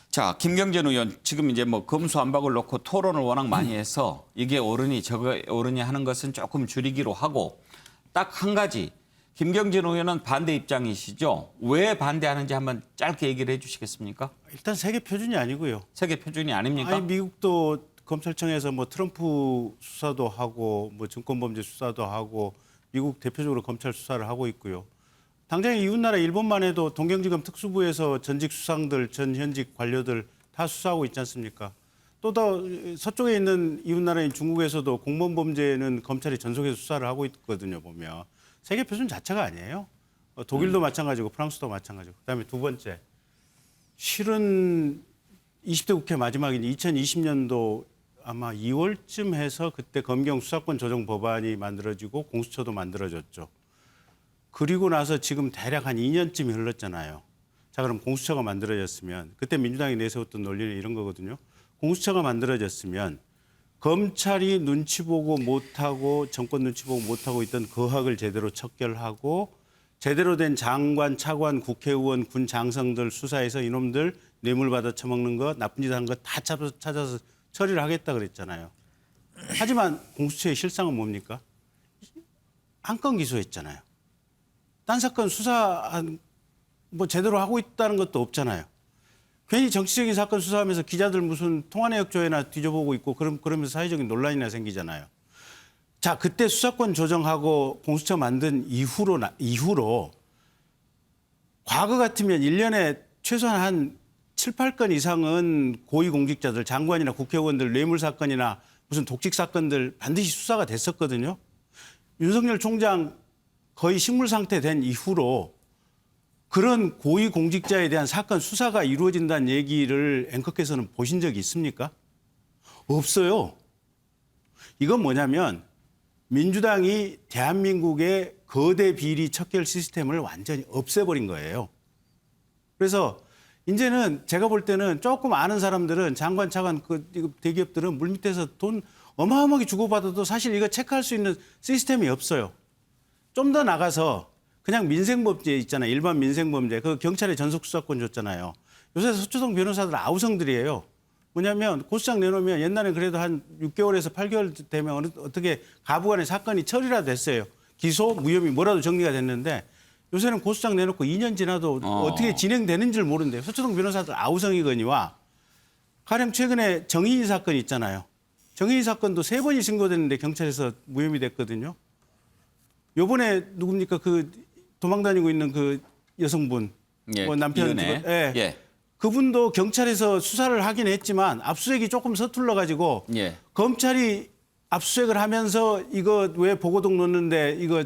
자, 김경진 의원 지금 이제 뭐 검수완박을 놓고 토론을 워낙 많이 해서 이게 옳으니 저거 옳으니 하는 것은 조금 줄이기로 하고, 딱 한 가지 김경진 의원은 반대 입장이시죠? 왜 반대하는지 한번 짧게 얘기를 해주시겠습니까? 일단 세계 표준이 아니고요. 세계 표준이 아닙니까? 아니, 미국도 검찰청에서 뭐 트럼프 수사도 하고 뭐 증권범죄 수사도 하고 미국 대표적으로 검찰 수사를 하고 있고요. 당장 이웃나라 일본만 해도 동경지검 특수부에서 전직 수상들, 전 현직 관료들 다 수사하고 있지 않습니까? 또 더 서쪽에 있는 이웃나라인 중국에서도 공무원 범죄는 검찰이 전속해서 수사를 하고 있거든요, 보면. 세계 표준 자체가 아니에요. 독일도 마찬가지고 프랑스도 마찬가지고. 그다음에 두 번째, 실은 20대 국회 마지막인 2020년도 아마 2월쯤 해서 그때 검경 수사권 조정 법안이 만들어지고 공수처도 만들어졌죠. 그리고 나서 지금 대략 한 2년쯤이 흘렀잖아요. 자, 그럼 공수처가 만들어졌으면, 그때 민주당이 내세웠던 논리는 이런 거거든요. 공수처가 만들어졌으면 검찰이 눈치 보고 못하고 정권 눈치 보고 못하고 있던 거학을 제대로 척결하고 제대로 된 장관, 차관, 국회의원, 군 장성들 수사해서 이놈들 뇌물 받아 처먹는 거, 나쁜 짓 한 거 다 찾아서 처리를 하겠다 그랬잖아요. 하지만 공수처의 실상은 뭡니까? 한 건 기소했잖아요. 딴 사건 수사 뭐 제대로 하고 있다는 것도 없잖아요. 괜히 정치적인 사건 수사하면서 기자들 무슨 통화내역 조회나 뒤져보고 있고 그러면서 사회적인 논란이나 생기잖아요. 자, 그때 수사권 조정하고 공수처 만든 이후로 과거 같으면 1년에 최소한 한 7, 8건 이상은 고위공직자들, 장관이나 국회의원들 뇌물 사건이나 무슨 독직 사건들 반드시 수사가 됐었거든요. 윤석열 총장 거의 식물 상태 된 이후로 그런 고위공직자에 대한 사건 수사가 이루어진다는 얘기를 앵커께서는 보신 적이 있습니까? 없어요. 이건 뭐냐면 민주당이 대한민국의 거대 비리 척결 시스템을 완전히 없애버린 거예요. 그래서 이제는 제가 볼 때는 조금 아는 사람들은 장관, 차관, 대기업들은 물밑에서 돈 어마어마하게 주고받아도 사실 이거 체크할 수 있는 시스템이 없어요. 좀 더 나가서 그냥 민생범죄 있잖아요. 일반 민생범죄. 그 경찰에 전속수사권 줬잖아요. 요새 서초동 변호사들 아우성들이에요. 뭐냐면 고소장 내놓으면 옛날엔 그래도 한 6개월에서 8개월 되면 어떻게 가부간의 사건이 처리라 됐어요. 기소, 무혐의 뭐라도 정리가 됐는데 요새는 고소장 내놓고 2년 지나도 어떻게 진행되는지를 모르는데 서초동 변호사들 아우성이거니와 가령 최근에 정의희 사건 있잖아요. 정의희 사건도 3번이 신고됐는데 경찰에서 무혐의 됐거든요. 요번에 누굽니까? 그 도망다니고 있는 그 여성분, 예, 뭐 남편, 예. 예. 그분도 경찰에서 수사를 하긴 했지만 압수수색이 조금 서툴러 가지고 예. 검찰이 압수수색을 하면서 이거 왜 보고록 넣는데 이거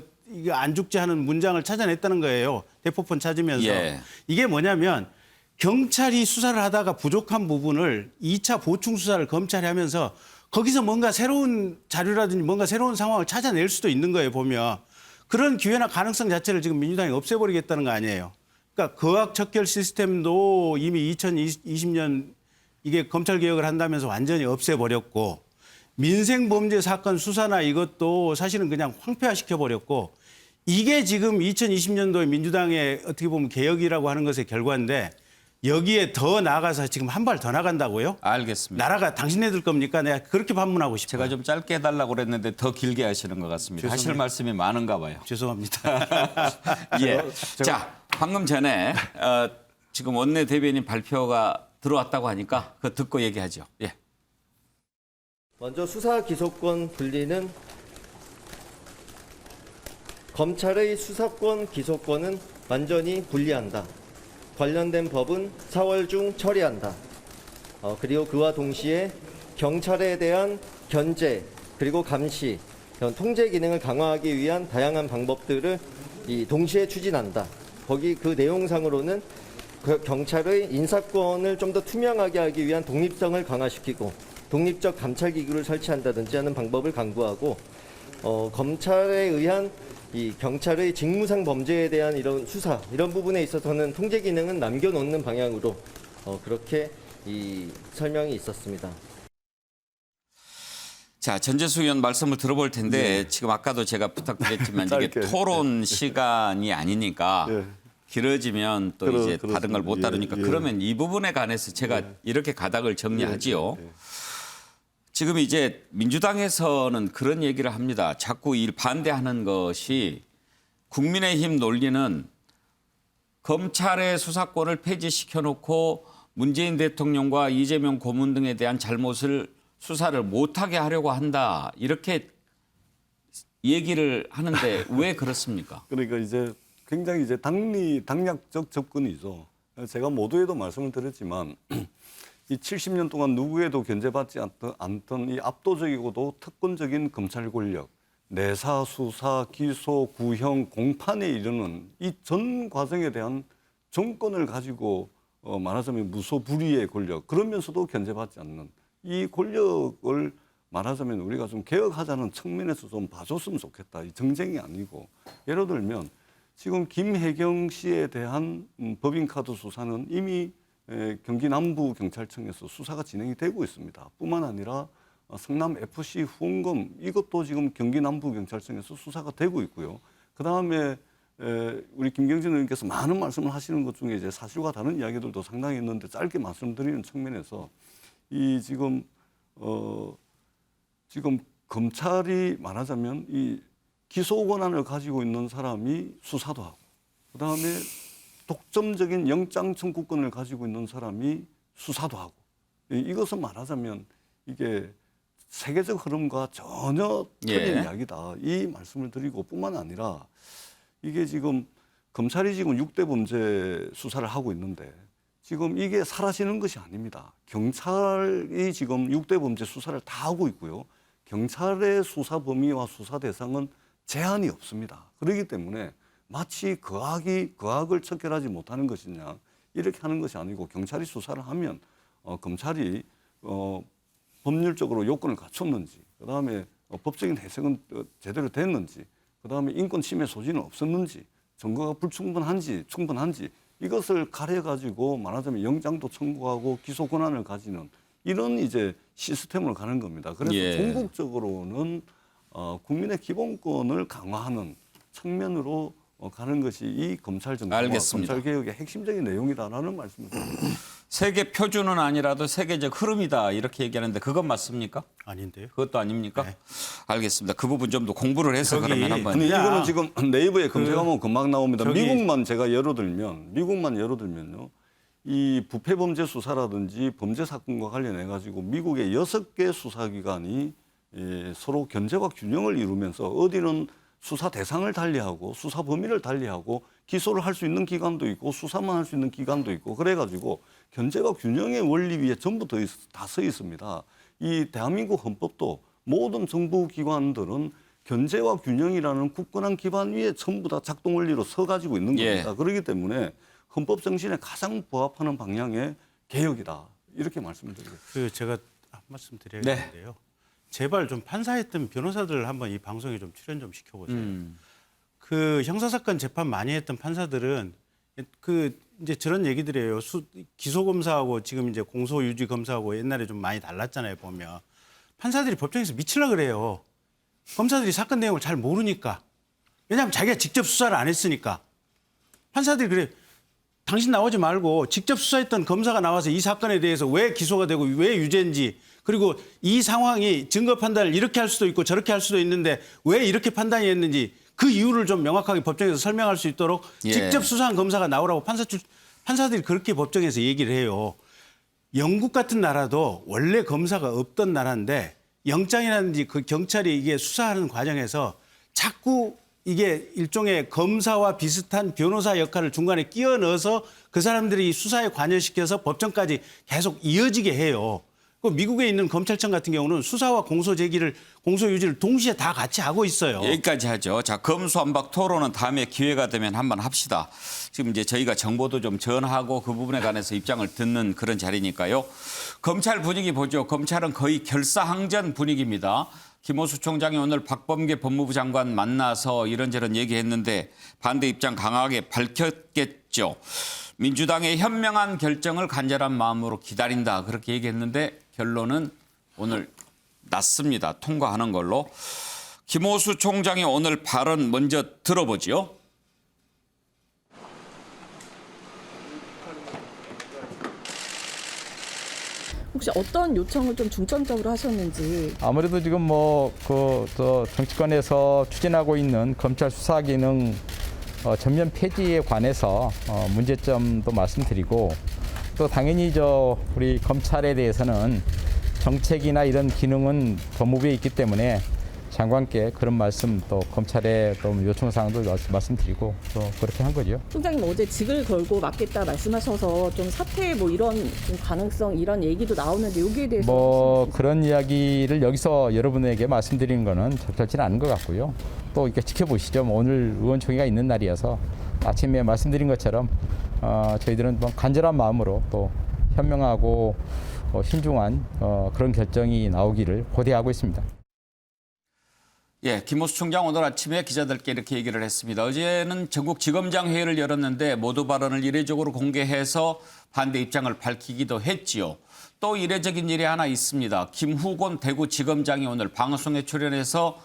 안 죽지 하는 문장을 찾아냈다는 거예요. 대포폰 찾으면서. 예. 이게 뭐냐면 경찰이 수사를 하다가 부족한 부분을 2차 보충 수사를 검찰이 하면서 거기서 뭔가 새로운 자료라든지 뭔가 새로운 상황을 찾아낼 수도 있는 거예요, 보면. 그런 기회나 가능성 자체를 지금 민주당이 없애버리겠다는 거 아니에요. 그러니까 거학 척결 시스템도 이미 2020년 이게 검찰 개혁을 한다면서 완전히 없애버렸고 민생범죄 사건 수사나 이것도 사실은 그냥 황폐화시켜버렸고 이게 지금 2020년도에 민주당의 어떻게 보면 개혁이라고 하는 것의 결과인데 여기에 더 나아가서 지금 한 발 더 나간다고요? 알겠습니다. 나라가 당신네들 겁니까? 내가 그렇게 반문하고 싶어요. 제가 좀 짧게 해달라고 그랬는데 더 길게 하시는 것 같습니다. 죄송해요. 하실 말씀이 많은가 봐요. 죄송합니다. 예. 자, 방금 전에 지금 원내 대변인 발표가 들어왔다고 하니까 그거 듣고 얘기하죠. 예. 먼저 수사 기소권 분리는 검찰의 수사권 기소권은 완전히 분리한다. 관련된 법은 4월 중 처리한다. 그리고 그와 동시에 경찰에 대한 견제 그리고 감시, 통제 기능을 강화하기 위한 다양한 방법들을 동시에 추진한다. 거기 그 내용상으로는 경찰의 인사권을 좀 더 투명하게 하기 위한 독립성을 강화시키고 독립적 감찰기구를 설치한다든지 하는 방법을 강구하고 검찰에 의한 이 경찰의 직무상 범죄에 대한 이런 수사 이런 부분에 있어서는 통제 기능은 남겨놓는 방향으로 그렇게 이 설명이 있었습니다. 자, 전재수 의원 말씀을 들어볼 텐데 지금 아까도 제가 부탁드렸지만 이게 토론 시간이 아니니까 길어지면 또 이제 다른 걸 못 다루니까 그러면 이 부분에 관해서 제가 이렇게 가닥을 정리하지요. 지금 이제 민주당에서는 그런 얘기를 합니다. 자꾸 이 반대하는 것이 국민의힘 논리는 검찰의 수사권을 폐지시켜 놓고 문재인 대통령과 이재명 고문 등에 대한 잘못을 수사를 못하게 하려고 한다. 이렇게 얘기를 하는데 왜 그렇습니까? 그러니까 이제 굉장히 이제 당략적 접근이죠. 제가 모두에도 말씀을 드렸지만 이 70년 동안 누구에도 견제받지 않던 이 압도적이고도 특권적인 검찰 권력, 내사, 수사, 기소, 구형, 공판에 이르는 이 전 과정에 대한 정권을 가지고 말하자면 무소불위의 권력, 그러면서도 견제받지 않는 이 권력을 말하자면 우리가 좀 개혁하자는 측면에서 좀 봐줬으면 좋겠다. 이 정쟁이 아니고. 예를 들면 지금 김혜경 씨에 대한 법인카드 수사는 이미 경기 남부경찰청에서 수사가 진행이 되고 있습니다. 뿐만 아니라 성남 FC 후원금 이것도 지금 경기 남부경찰청에서 수사가 되고 있고요. 그다음에 우리 김경진 의원께서 많은 말씀을 하시는 것 중에 이제 사실과 다른 이야기들도 상당히 있는데 짧게 말씀드리는 측면에서 이 지금 검찰이 말하자면 이 기소 권한을 가지고 있는 사람이 수사도 하고 그다음에 독점적인 영장 청구권을 가지고 있는 사람이 수사도 하고 이것은 말하자면 이게 세계적 흐름과 전혀 틀린 이야기다. 이 말씀을 드리고 뿐만 아니라 이게 지금 검찰이 지금 6대 범죄 수사를 하고 있는데 지금 이게 사라지는 것이 아닙니다. 경찰이 지금 6대 범죄 수사를 다 하고 있고요. 경찰의 수사 범위와 수사 대상은 제한이 없습니다. 그렇기 때문에 마치 거악을 척결하지 못하는 것이냐 이렇게 하는 것이 아니고 경찰이 수사를 하면 검찰이 법률적으로 요건을 갖췄는지 그다음에 법적인 해석은 제대로 됐는지 그다음에 인권 침해 소지는 없었는지 증거가 불충분한지 충분한지 이것을 가려가지고 말하자면 영장도 청구하고 기소 권한을 가지는 이런 이제 시스템으로 가는 겁니다. 그래서 궁극적으로는 국민의 기본권을 강화하는 측면으로 가는 것이 이 검찰 정책과 검찰 개혁의 핵심적인 내용이다라는 말씀을 드립니다. 세계 표준은 아니라도 세계적 흐름이다 이렇게 얘기하는데 그건 맞습니까? 아닌데요. 그것도 아닙니까? 네. 알겠습니다. 그 부분 좀 더 공부를 해서 그러면 한번. 근데 이거는 지금 네이버에 검색하면 금방 나옵니다. 미국만 제가 예로 들면요. 이 부패범죄 수사라든지 범죄 사건과 관련해 가지고 미국의 6개 수사기관이 서로 견제와 균형을 이루면서 어디는 수사 대상을 달리하고 수사 범위를 달리하고 기소를 할 수 있는 기관도 있고 수사만 할 수 있는 기관도 있고 그래가지고 견제와 균형의 원리 위에 전부 다 서 있습니다. 이 대한민국 헌법도 모든 정부 기관들은 견제와 균형이라는 굳건한 기반 위에 전부 다 작동 원리로 서 가지고 있는 겁니다. 그렇기 때문에 헌법 정신에 가장 부합하는 방향의 개혁이다 이렇게 말씀을 드리겠습니다. 제가 한 말씀 드려야겠는데요. 제발 좀 판사했던 변호사들 한번 이 방송에 좀 출연 좀 시켜보세요. 그 형사사건 재판 많이 했던 판사들은 이제 저런 얘기들이에요. 기소검사하고 지금 이제 공소유지검사하고 옛날에 좀 많이 달랐잖아요, 보면. 판사들이 법정에서 미치려 그래요. 검사들이 사건 내용을 잘 모르니까. 왜냐하면 자기가 직접 수사를 안 했으니까. 판사들이 그래. 당신 나오지 말고 직접 수사했던 검사가 나와서 이 사건에 대해서 왜 기소가 되고 왜 유죄인지 그리고 이 상황이 증거 판단을 이렇게 할 수도 있고 저렇게 할 수도 있는데 왜 이렇게 판단이 했는지 그 이유를 좀 명확하게 법정에서 설명할 수 있도록 직접 수사한 검사가 나오라고 판사들이 그렇게 법정에서 얘기를 해요. 영국 같은 나라도 원래 검사가 없던 나라인데 영장이라든지 그 경찰이 이게 수사하는 과정에서 자꾸 이게 일종의 검사와 비슷한 변호사 역할을 중간에 끼워 넣어서 그 사람들이 수사에 관여시켜서 법정까지 계속 이어지게 해요. 미국에 있는 검찰청 같은 경우는 수사와 공소유지를 동시에 다 같이 하고 있어요. 여기까지 하죠. 자, 검수완박 토론은 다음에 기회가 되면 한번 합시다. 지금 이제 저희가 정보도 좀 전하고 그 부분에 관해서 입장을 듣는 그런 자리니까요. 검찰 분위기 보죠. 검찰은 거의 결사항전 분위기입니다. 김호수 총장이 오늘 박범계 법무부 장관 만나서 이런저런 얘기했는데 반대 입장 강하게 밝혔겠죠. 민주당의 현명한 결정을 간절한 마음으로 기다린다 그렇게 얘기했는데 결론은 오늘 났습니다. 통과하는 걸로. 김호수 총장이 오늘 발언 먼저 들어보죠. 혹시 어떤 요청을 좀 중점적으로 하셨는지. 아무래도 지금 정치권에서 추진하고 있는 검찰 수사 기능 전면 폐지에 관해서 문제점도 말씀드리고, 또 당연히 우리 검찰에 대해서는 정책이나 이런 기능은 법무부에 있기 때문에 장관께 그런 말씀, 또 검찰에 또 요청사항도 말씀드리고 또 그렇게 한 거죠. 총장님 어제 직을 걸고 맡겠다 말씀하셔서 좀 사퇴 이런 좀 가능성 이런 얘기도 나오는데 여기에 대해서 그런 이야기를 여기서 여러분에게 말씀드리는 거는 적절치는 않은 것 같고요. 또 이렇게 지켜보시죠. 오늘 의원총회가 있는 날이어서 아침에 말씀드린 것처럼 저희들은 간절한 마음으로 또 현명하고 신중한 그런 결정이 나오기를 고대하고 있습니다. 예, 김호수 총장 오늘 아침에 기자들께 이렇게 얘기를 했습니다. 어제는 전국지검장 회의를 열었는데 모두 발언을 이례적으로 공개해서 반대 입장을 밝히기도 했지요. 또 이례적인 일이 하나 있습니다. 김후곤 대구지검장이 오늘 방송에 출연해서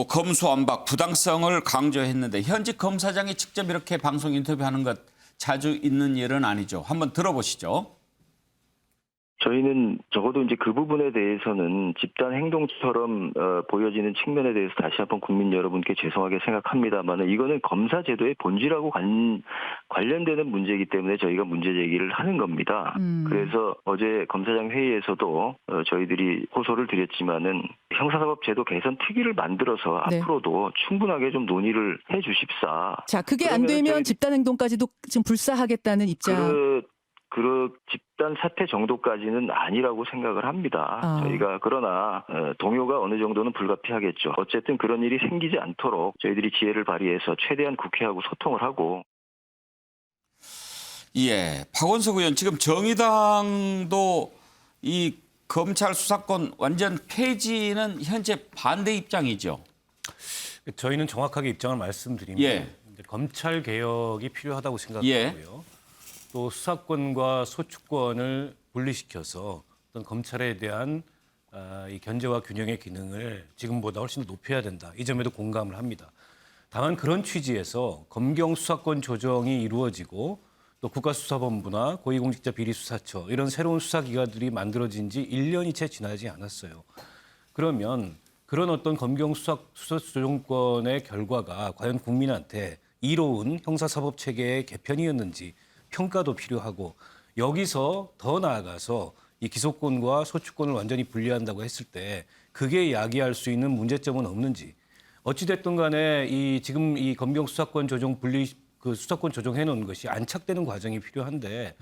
검수완박 부당성을 강조했는데 현직 검사장이 직접 이렇게 방송 인터뷰하는 것 자주 있는 일은 아니죠. 한번 들어보시죠. 저희는 적어도 이제 그 부분에 대해서는 집단 행동처럼 보여지는 측면에 대해서 다시 한번 국민 여러분께 죄송하게 생각합니다만, 이거는 검사 제도의 본질하고 관련되는 문제이기 때문에 저희가 문제 제기를 하는 겁니다. 그래서 어제 검사장 회의에서도 저희들이 호소를 드렸지만은 형사사법제도 개선 특위를 만들어서 네. 앞으로도 충분하게 좀 논의를 해 주십사. 자, 그게 안 되면 집단 행동까지도 지금 불사하겠다는 입장. 집단 사퇴 정도까지는 아니라고 생각을 합니다. 저희가 그러나 동요가 어느 정도는 불가피하겠죠. 어쨌든 그런 일이 생기지 않도록 저희들이 지혜를 발휘해서 최대한 국회하고 소통을 하고. 예, 박원석 의원 지금 정의당도 이 검찰 수사권 완전 폐지는 현재 반대 입장이죠. 저희는 정확하게 입장을 말씀드리면 예. 검찰 개혁이 필요하다고 생각하고요. 예. 또 수사권과 소추권을 분리시켜서 어떤 검찰에 대한 이 견제와 균형의 기능을 지금보다 훨씬 더 높여야 된다. 이 점에도 공감을 합니다. 다만 그런 취지에서 검경 수사권 조정이 이루어지고 또 국가수사본부나 고위공직자비리수사처 이런 새로운 수사기관들이 만들어진 지 1년이 채 지나지 않았어요. 그러면 그런 어떤 검경 수사 조정권의 결과가 과연 국민한테 이로운 형사사법체계의 개편이었는지 평가도 필요하고, 여기서 더 나아가서 이 기소권과 소추권을 완전히 분리한다고 했을 때 그게 야기할 수 있는 문제점은 없는지, 어찌됐든 간에 지금 이 검경 수사권 조정 수사권 조정해 놓은 것이 안착되는 과정이 필요한데,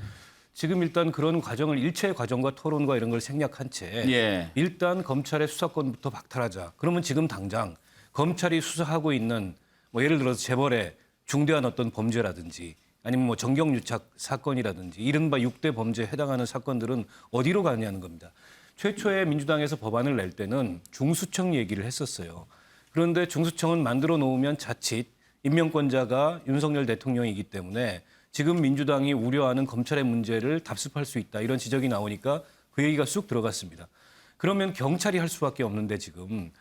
지금 일단 그런 과정을 일체의 과정과 토론과 이런 걸 생략한 채 일단 검찰의 수사권부터 박탈하자. 그러면 지금 당장 검찰이 수사하고 있는 예를 들어서 재벌의 중대한 어떤 범죄라든지 아니면 정경유착 사건이라든지 이른바 6대 범죄에 해당하는 사건들은 어디로 가느냐는 겁니다. 최초에 민주당에서 법안을 낼 때는 중수청 얘기를 했었어요. 그런데 중수청은 만들어 놓으면 자칫 임명권자가 윤석열 대통령이기 때문에 지금 민주당이 우려하는 검찰의 문제를 답습할 수 있다. 이런 지적이 나오니까 그 얘기가 쑥 들어갔습니다. 그러면 경찰이 할 수밖에 없는데 지금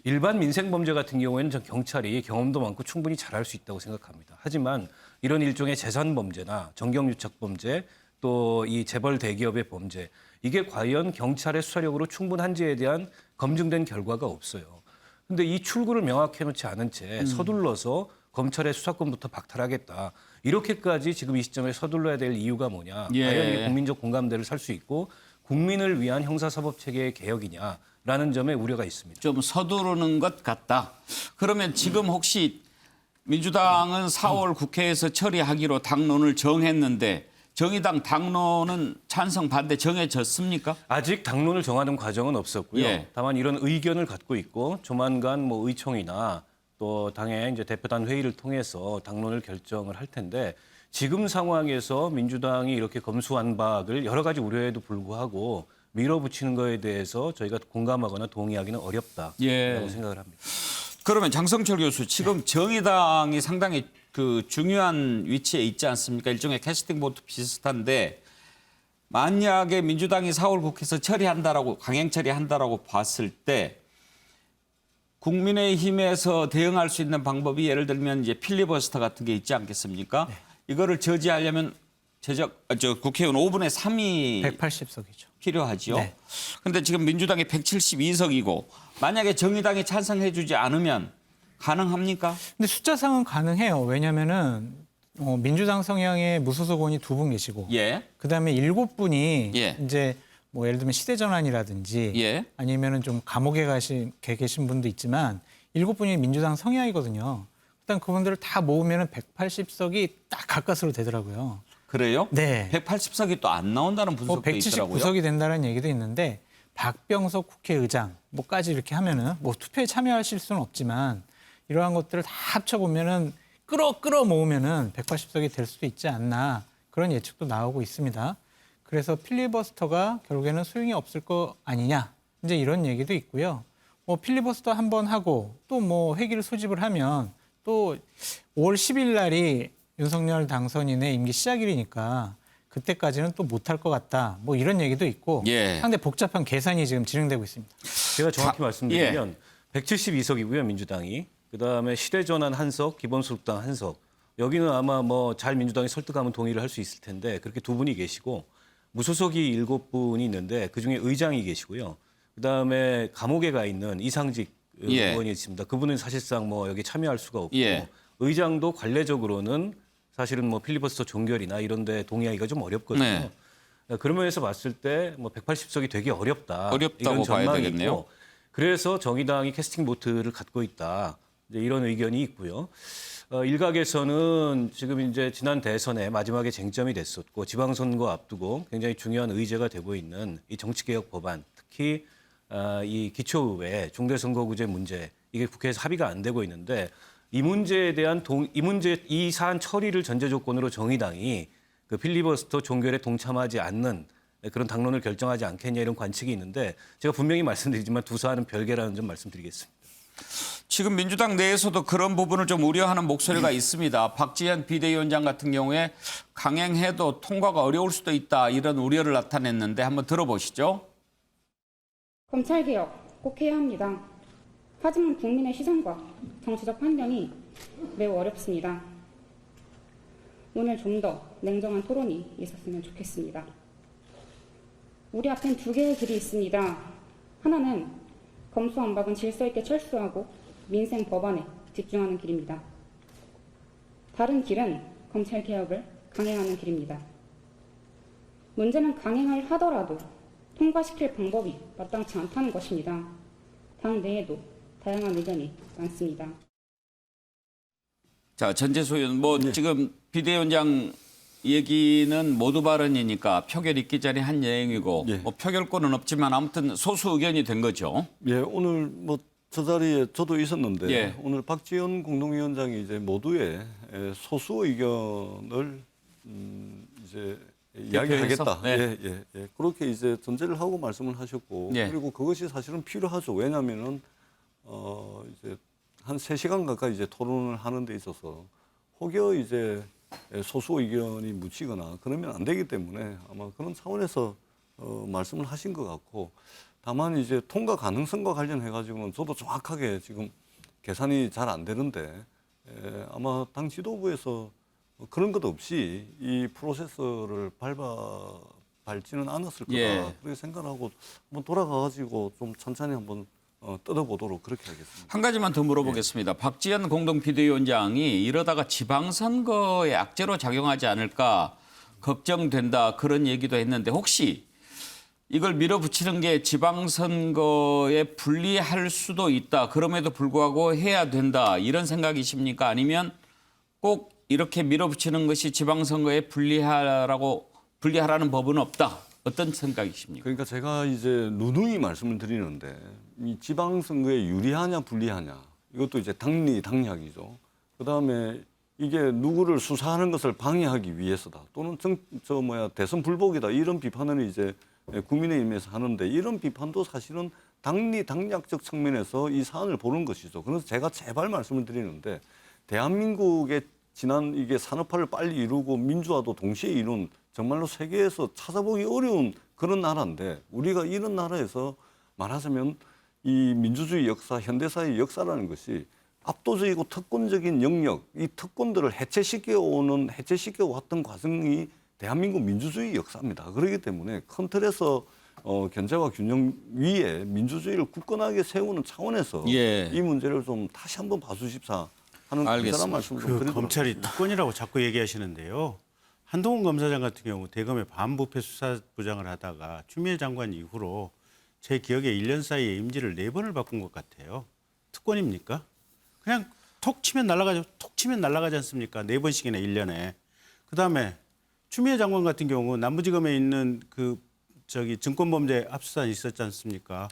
일반 민생범죄 같은 경우에는 경찰이 경험도 많고 충분히 잘할 수 있다고 생각합니다. 하지만 이런 일종의 재산범죄나 정경유착범죄 또 이 재벌 대기업의 범죄, 이게 과연 경찰의 수사력으로 충분한지에 대한 검증된 결과가 없어요. 그런데 이 출구를 명확히 해놓지 않은 채 서둘러서 검찰의 수사권부터 박탈하겠다. 이렇게까지 지금 이 시점에 서둘러야 될 이유가 뭐냐. 과연 이게 국민적 공감대를 살 수 있고 국민을 위한 형사사법체계의 개혁이냐라는 점에 우려가 있습니다. 좀 서두르는 것 같다. 그러면 지금 혹시 민주당은 4월 국회에서 처리하기로 당론을 정했는데 정의당 당론은 찬성 반대 정해졌습니까? 아직 당론을 정하는 과정은 없었고요. 다만 이런 의견을 갖고 있고 조만간 의총이나 또 당의 이제 대표단 회의를 통해서 당론을 결정을 할 텐데, 지금 상황에서 민주당이 이렇게 검수완박을 여러 가지 우려에도 불구하고 밀어붙이는 거에 대해서 저희가 공감하거나 동의하기는 어렵다라고 예. 생각을 합니다. 그러면 장성철 교수, 지금 정의당이 상당히 그 중요한 위치에 있지 않습니까? 일종의 캐스팅 보트 비슷한데 만약에 민주당이 4월 국회에서 처리한다라고 강행 처리한다라고 봤을 때 국민의힘에서 대응할 수 있는 방법이 예를 들면 이제 필리버스터 같은 게 있지 않겠습니까? 이거를 저지하려면 국회의원 5분의 3이 180석이죠. 필요하죠. 네. 그런데 지금 민주당이 172석이고 만약에 정의당이 찬성해주지 않으면 가능합니까? 근데 숫자상은 가능해요. 왜냐면은 민주당 성향의 무소속 의원이 2분 계시고, 예. 그다음에 7분이 예. 이제 뭐 예를 들면 시대전환이라든지 예. 아니면은 좀 감옥에 계신 분도 있지만 7분이 민주당 성향이거든요. 일단 그분들을 다 모으면은 180석이 딱 가까스로 되더라고요. 그래요? 네. 180석이 또 안 나온다는 분석도 있더라고요. 179석이 된다는 얘기도 있는데 박병석 국회의장 뭐까지 이렇게 하면은 뭐 투표에 참여하실 수는 없지만 이러한 것들을 다 합쳐보면은 끌어 모으면은 180석이 될 수도 있지 않나 그런 예측도 나오고 있습니다. 그래서 필리버스터가 결국에는 소용이 없을 거 아니냐 이제 이런 얘기도 있고요. 뭐 필리버스터 한번 하고 또 뭐 회기를 소집을 하면 또 5월 10일 날이 윤석열 당선인의 임기 시작일이니까 그때까지는 또 못할 것 같다. 뭐 이런 얘기도 있고 예. 상당히 복잡한 계산이 지금 진행되고 있습니다. 제가 정확히 말씀드리면 172석이고요, 민주당이. 그다음에 시대전환 1석, 기본소득당 1석. 여기는 아마 뭐 잘 민주당이 설득하면 동의를 할 수 있을 텐데 그렇게 2분이 계시고 무소속이 7분이 있는데 그중에 의장이 계시고요. 그다음에 감옥에 가 있는 이상직 예. 의원이 있습니다. 그분은 사실상 뭐 여기 참여할 수가 없고 예. 의장도 관례적으로는 사실은 뭐 필리버스터 종결이나 이런 데 동의하기가 좀 어렵거든요. 네. 그런 면에서 봤을 때 뭐 180석이 되게 어렵다고 이런 봐야 전망이 되겠네요. 있고 그래서 정의당이 캐스팅 보트를 갖고 있다. 이제 이런 의견이 있고요. 일각에서는 지금 이제 지난 대선에 마지막에 쟁점이 됐었고 지방선거 앞두고 굉장히 중요한 의제가 되고 있는 이 정치개혁 법안, 특히 이 기초의회 중대선거구제 문제 이게 국회에서 합의가 안 되고 있는데 이 문제에 대한 이 사안 처리를 전제 조건으로 정의당이 그 필리버스터 종결에 동참하지 않는 그런 당론을 결정하지 않겠냐 이런 관측이 있는데 제가 분명히 말씀드리지만 두 사안은 별개라는 점 말씀드리겠습니다. 지금 민주당 내에서도 그런 부분을 좀 우려하는 목소리가 있습니다. 박지원 비대위원장 같은 경우에 강행해도 통과가 어려울 수도 있다 이런 우려를 나타냈는데 한번 들어보시죠. 검찰개혁 꼭 해야 합니다. 하지만 국민의 시선과 정치적 판단이 매우 어렵습니다. 오늘 좀 더 냉정한 토론이 있었으면 좋겠습니다. 우리 앞엔 2개의 길이 있습니다. 하나는 검수완박은 질서 있게 철수하고 민생 법안에 집중하는 길입니다. 다른 길은 검찰개혁을 강행하는 길입니다. 문제는 강행을 하더라도 통과시킬 방법이 마땅치 않다는 것입니다. 당 내에도 다양한 의견이 많습니다. 자, 전재수 의원, 지금 비대위원장 얘기는 모두 발언이니까 표결 있기 전에 한 내용이고 뭐 표결권은 없지만 아무튼 소수 의견이 된 거죠. 예, 오늘 뭐 저 자리에 저도 있었는데 예. 오늘 박지원 공동위원장이 이제 모두의 소수 의견을 이제 이야기하겠다. 네. 예. 그렇게 이제 전제를 하고 말씀을 하셨고 예. 그리고 그것이 사실은 필요하죠. 왜냐하면은 이제 한 3시간 가까이 이제 토론을 하는 데 있어서 혹여 이제 소수 의견이 묻히거나 그러면 안 되기 때문에 아마 그런 차원에서 말씀을 하신 것 같고 다만 이제 통과 가능성과 관련해 가지고는 저도 정확하게 지금 계산이 잘 안 되는데 아마 당 지도부에서 그런 것 없이 이 프로세스를 밟지는 않았을 거다. 예. 그렇게 생각하고 한번 돌아가 가지고 좀 천천히 한번 뜯어보도록 그렇게 하겠습니다. 한 가지만 더 물어보겠습니다. 박지원 공동비대위원장이 이러다가 지방선거에 악재로 작용하지 않을까 걱정된다 그런 얘기도 했는데 혹시 이걸 밀어붙이는 게 지방선거에 불리할 수도 있다. 그럼에도 불구하고 해야 된다. 이런 생각이십니까? 아니면 꼭 이렇게 밀어붙이는 것이 지방선거에 불리하라는 법은 없다. 어떤 생각이십니까? 그러니까 제가 이제 누누이 말씀을 드리는데 이 지방선거에 유리하냐 불리하냐 이것도 이제 당리당략이죠. 그다음에 이게 누구를 수사하는 것을 방해하기 위해서다 또는 대선 불복이다 이런 비판을 이제 국민의힘에서 하는데 이런 비판도 사실은 당리당략적 측면에서 이 사안을 보는 것이죠. 그래서 제가 제발 말씀을 드리는데 대한민국의 지난 이게 산업화를 빨리 이루고 민주화도 동시에 이룬 정말로 세계에서 찾아보기 어려운 그런 나라인데 우리가 이런 나라에서 말하자면 이 민주주의 역사, 현대사의 역사라는 것이 압도적이고 특권적인 영역, 이 특권들을 해체시켜 왔던 과정이 대한민국 민주주의 역사입니다. 그렇기 때문에 큰 틀에서 견제와 균형 위에 민주주의를 굳건하게 세우는 차원에서 예. 이 문제를 좀 다시 한번 봐주십사 하는 그런 말씀을 좀 드리도록 검찰이 하겠습니다. 특권이라고 자꾸 얘기하시는데요. 한동훈 검사장 같은 경우 대검의 반부패 수사부장을 하다가 추미애 장관 이후로 제 기억에 1년 사이에 임기를 4번을 바꾼 것 같아요. 특권입니까? 그냥 톡 치면 날아가지 않습니까? 4번씩이나 1년에. 그다음에 추미애 장관 같은 경우 남부지검에 있는 증권범죄 압수수색이 있었지 않습니까?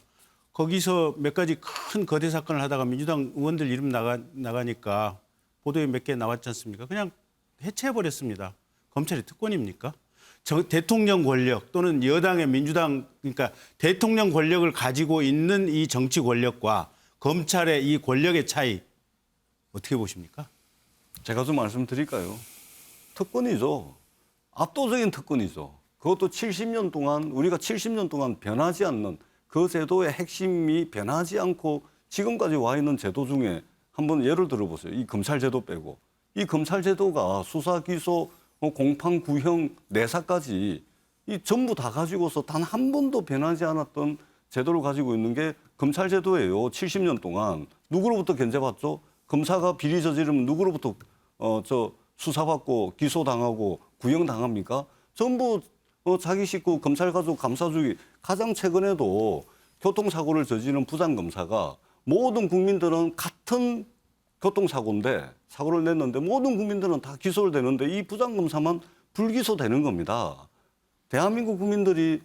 거기서 몇 가지 큰 거대 사건을 하다가 민주당 의원들 이름 나가니까 보도에 몇 개 나왔지 않습니까? 그냥 해체해버렸습니다. 검찰이 특권입니까? 대통령 권력 또는 여당의 민주당 그러니까 대통령 권력을 가지고 있는 이 정치 권력과 검찰의 이 권력의 차이 어떻게 보십니까? 제가 좀 말씀드릴까요? 특권이죠. 압도적인 특권이죠. 그것도 70년 동안 우리가 70년 동안 변하지 않는 그 제도의 핵심이 변하지 않고 지금까지 와 있는 제도 중에 한번 예를 들어보세요. 이 검찰제도 빼고 이 검찰제도가 수사, 기소, 공판, 구형, 내사까지 이 전부 다 가지고서 단 한 번도 변하지 않았던 제도를 가지고 있는 게 검찰제도예요. 70년 동안 누구로부터 견제받죠? 검사가 비리 저지르면 누구로부터 수사받고 기소당하고 구형당합니까? 전부 자기 식구 검찰 가족 감사주기. 가장 최근에도 교통사고를 저지른 부장검사가 모든 국민들은 같은 교통사고인데 사고를 냈는데 모든 국민들은 다 기소를 되는데 이 부장검사만 불기소되는 겁니다. 대한민국 국민들이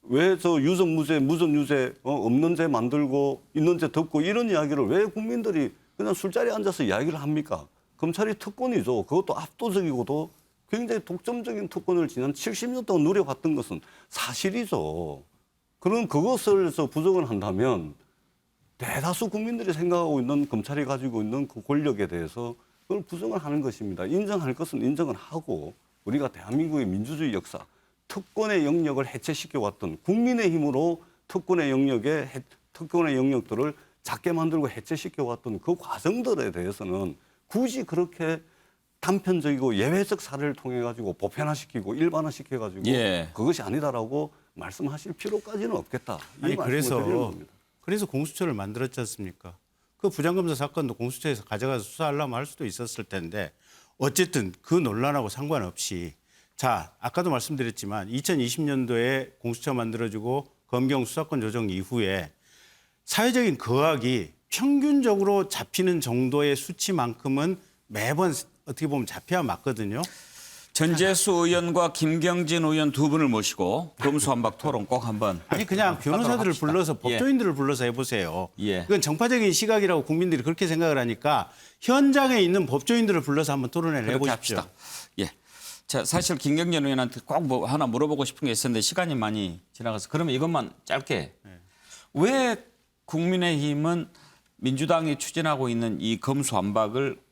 왜 유전무죄, 무전유죄 없는 죄 만들고 있는 죄 덮고 이런 이야기를 왜 국민들이 그냥 술자리에 앉아서 이야기를 합니까? 검찰이 특권이죠. 그것도 압도적이고도 굉장히 독점적인 특권을 지난 70년 동안 누려봤던 것은 사실이죠. 그런 그것을 부정을 한다면 대다수 국민들이 생각하고 있는 검찰이 가지고 있는 그 권력에 대해서 그걸 부정을 하는 것입니다. 인정할 것은 인정을 하고 우리가 대한민국의 민주주의 역사, 특권의 영역을 해체시켜왔던 국민의 힘으로 특권의 영역들을 작게 만들고 해체시켜왔던 그 과정들에 대해서는 굳이 그렇게 단편적이고 예외적 사례를 통해 가지고 보편화시키고 일반화시켜 가지고 그것이 아니다라고 말씀하실 필요까지는 없겠다. 아니 그래서 공수처를 만들었지 않습니까? 그 부장검사 사건도 공수처에서 가져가서 수사하려면 할 수도 있었을 텐데 어쨌든 그 논란하고 상관없이 자 아까도 말씀드렸지만 2020년도에 공수처 만들어지고 검경 수사권 조정 이후에 사회적인 거악이 평균적으로 잡히는 정도의 수치만큼은 매번 어떻게 보면 잡혀야 맞거든요. 전재수 의원과 김경진 의원 두 분을 모시고 검수완박 토론 꼭 한번. 아니 그냥 변호사들을 불러서 법조인들을 불러서 해보세요. 그건 정파적인 시각이라고 국민들이 그렇게 생각을 하니까 현장에 있는 법조인들을 불러서 한번 토론을 해보십시오. 합시다. 자, 사실 김경진 의원한테 꼭 하나 물어보고 싶은 게 있었는데 시간이 많이 지나가서 그러면 이것만 짧게. 왜 국민의힘은 민주당이 추진하고 있는 이 검수완박을